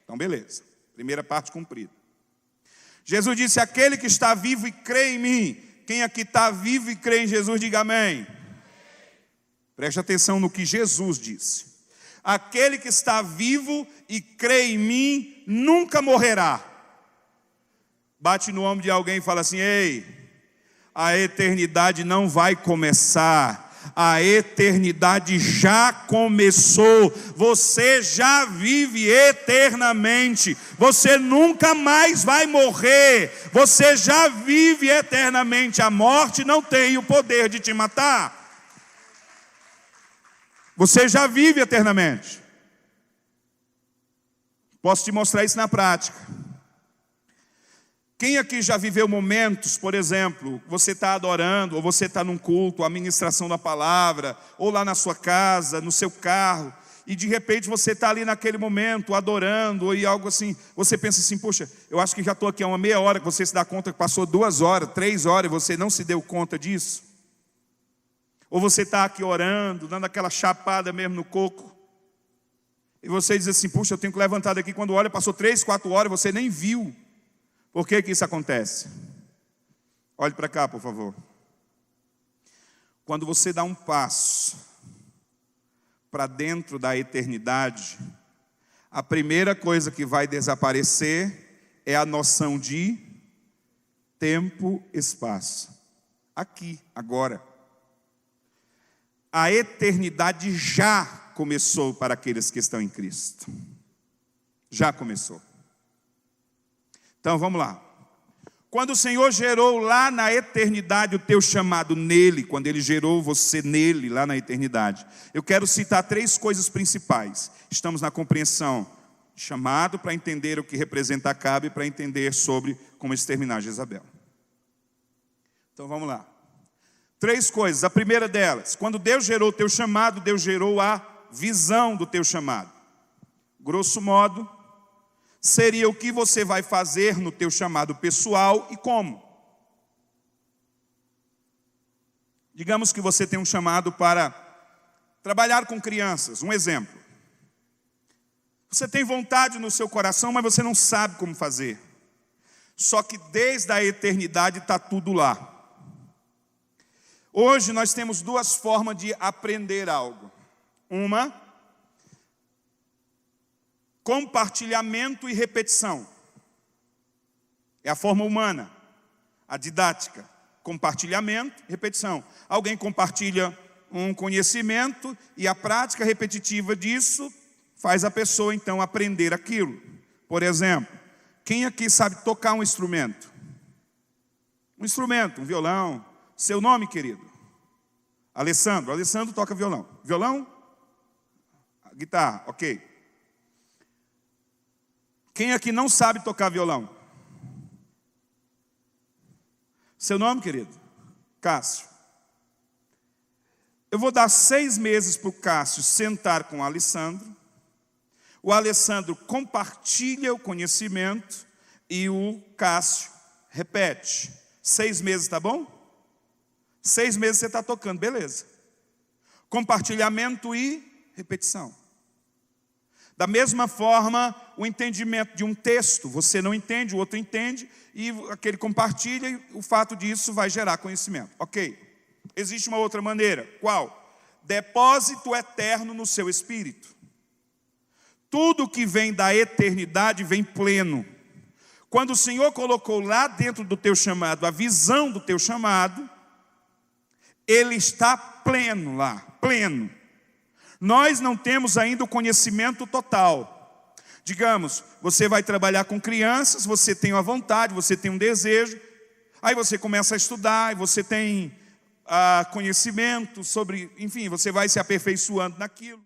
Então beleza, primeira parte cumprida. Jesus disse, aquele que está vivo e crê em mim. Quem aqui está vivo e crê em Jesus diga amém. Preste atenção no que Jesus disse. Aquele que está vivo e crê em mim nunca morrerá. Bate no ombro de alguém e fala assim, ei, a eternidade não vai começar. A eternidade já começou. Você já vive eternamente. Você nunca mais vai morrer. Você já vive eternamente. A morte não tem o poder de te matar. Você já vive eternamente. Posso te mostrar isso na prática. Quem aqui já viveu momentos, por exemplo, você está adorando, ou você está num culto, a ministração da palavra, ou lá na sua casa, no seu carro, e de repente você está ali naquele momento, adorando, ou algo assim, você pensa assim, poxa, eu acho que já estou aqui há uma meia hora, que você se dá conta que passou 2 horas, 3 horas, e você não se deu conta disso? Ou você está aqui orando, dando aquela chapada mesmo no coco, e você diz assim, puxa, eu tenho que levantar daqui, quando olha, passou 3, 4 horas, você nem viu. Por que isso acontece? Olhe para cá, por favor. Quando você dá um passo para dentro da eternidade, a primeira coisa que vai desaparecer é a noção de tempo, espaço. Aqui, agora. A eternidade já começou para aqueles que estão em Cristo. Já começou. Então vamos lá. Quando o Senhor gerou lá na eternidade o teu chamado nele, quando Ele gerou você nele, lá na eternidade, eu quero citar 3 coisas principais. Estamos na compreensão, chamado para entender o que representa Acabe, para entender sobre como exterminar Jezabel. Então vamos lá. 3 coisas, a primeira delas, quando Deus gerou o teu chamado, Deus gerou a visão do teu chamado. Grosso modo, seria o que você vai fazer no teu chamado pessoal e como. Digamos que você tem um chamado para trabalhar com crianças, um exemplo. Você tem vontade no seu coração, mas você não sabe como fazer. Só que desde a eternidade está tudo lá. Hoje nós temos 2 formas de aprender algo. Uma, compartilhamento e repetição. É a forma humana, a didática. Compartilhamento, repetição. Alguém compartilha um conhecimento e a prática repetitiva disso faz a pessoa então aprender aquilo. Por exemplo, quem aqui sabe tocar um instrumento? Um instrumento, um violão. Seu nome, querido? Alessandro. Alessandro toca violão. Violão? Guitarra, ok. Quem aqui não sabe tocar violão? Seu nome, querido? Cássio. Eu vou dar 6 meses para o Cássio sentar com o Alessandro. O Alessandro compartilha o conhecimento e o Cássio Repete. 6 meses, tá bom? 6 meses você está tocando, beleza. Compartilhamento e repetição. Da mesma forma, o entendimento de um texto, você não entende, o outro entende, e aquele compartilha, e o fato disso vai gerar conhecimento. Ok. Existe uma outra maneira. Qual? Depósito eterno no seu espírito. Tudo que vem da eternidade vem pleno. Quando o Senhor colocou lá dentro do teu chamado, a visão do teu chamado, Ele está pleno lá, pleno. Nós não temos ainda o conhecimento total. Digamos, você vai trabalhar com crianças, você tem uma vontade, você tem um desejo, aí você começa a estudar, e você tem conhecimento sobre, enfim, você vai se aperfeiçoando naquilo.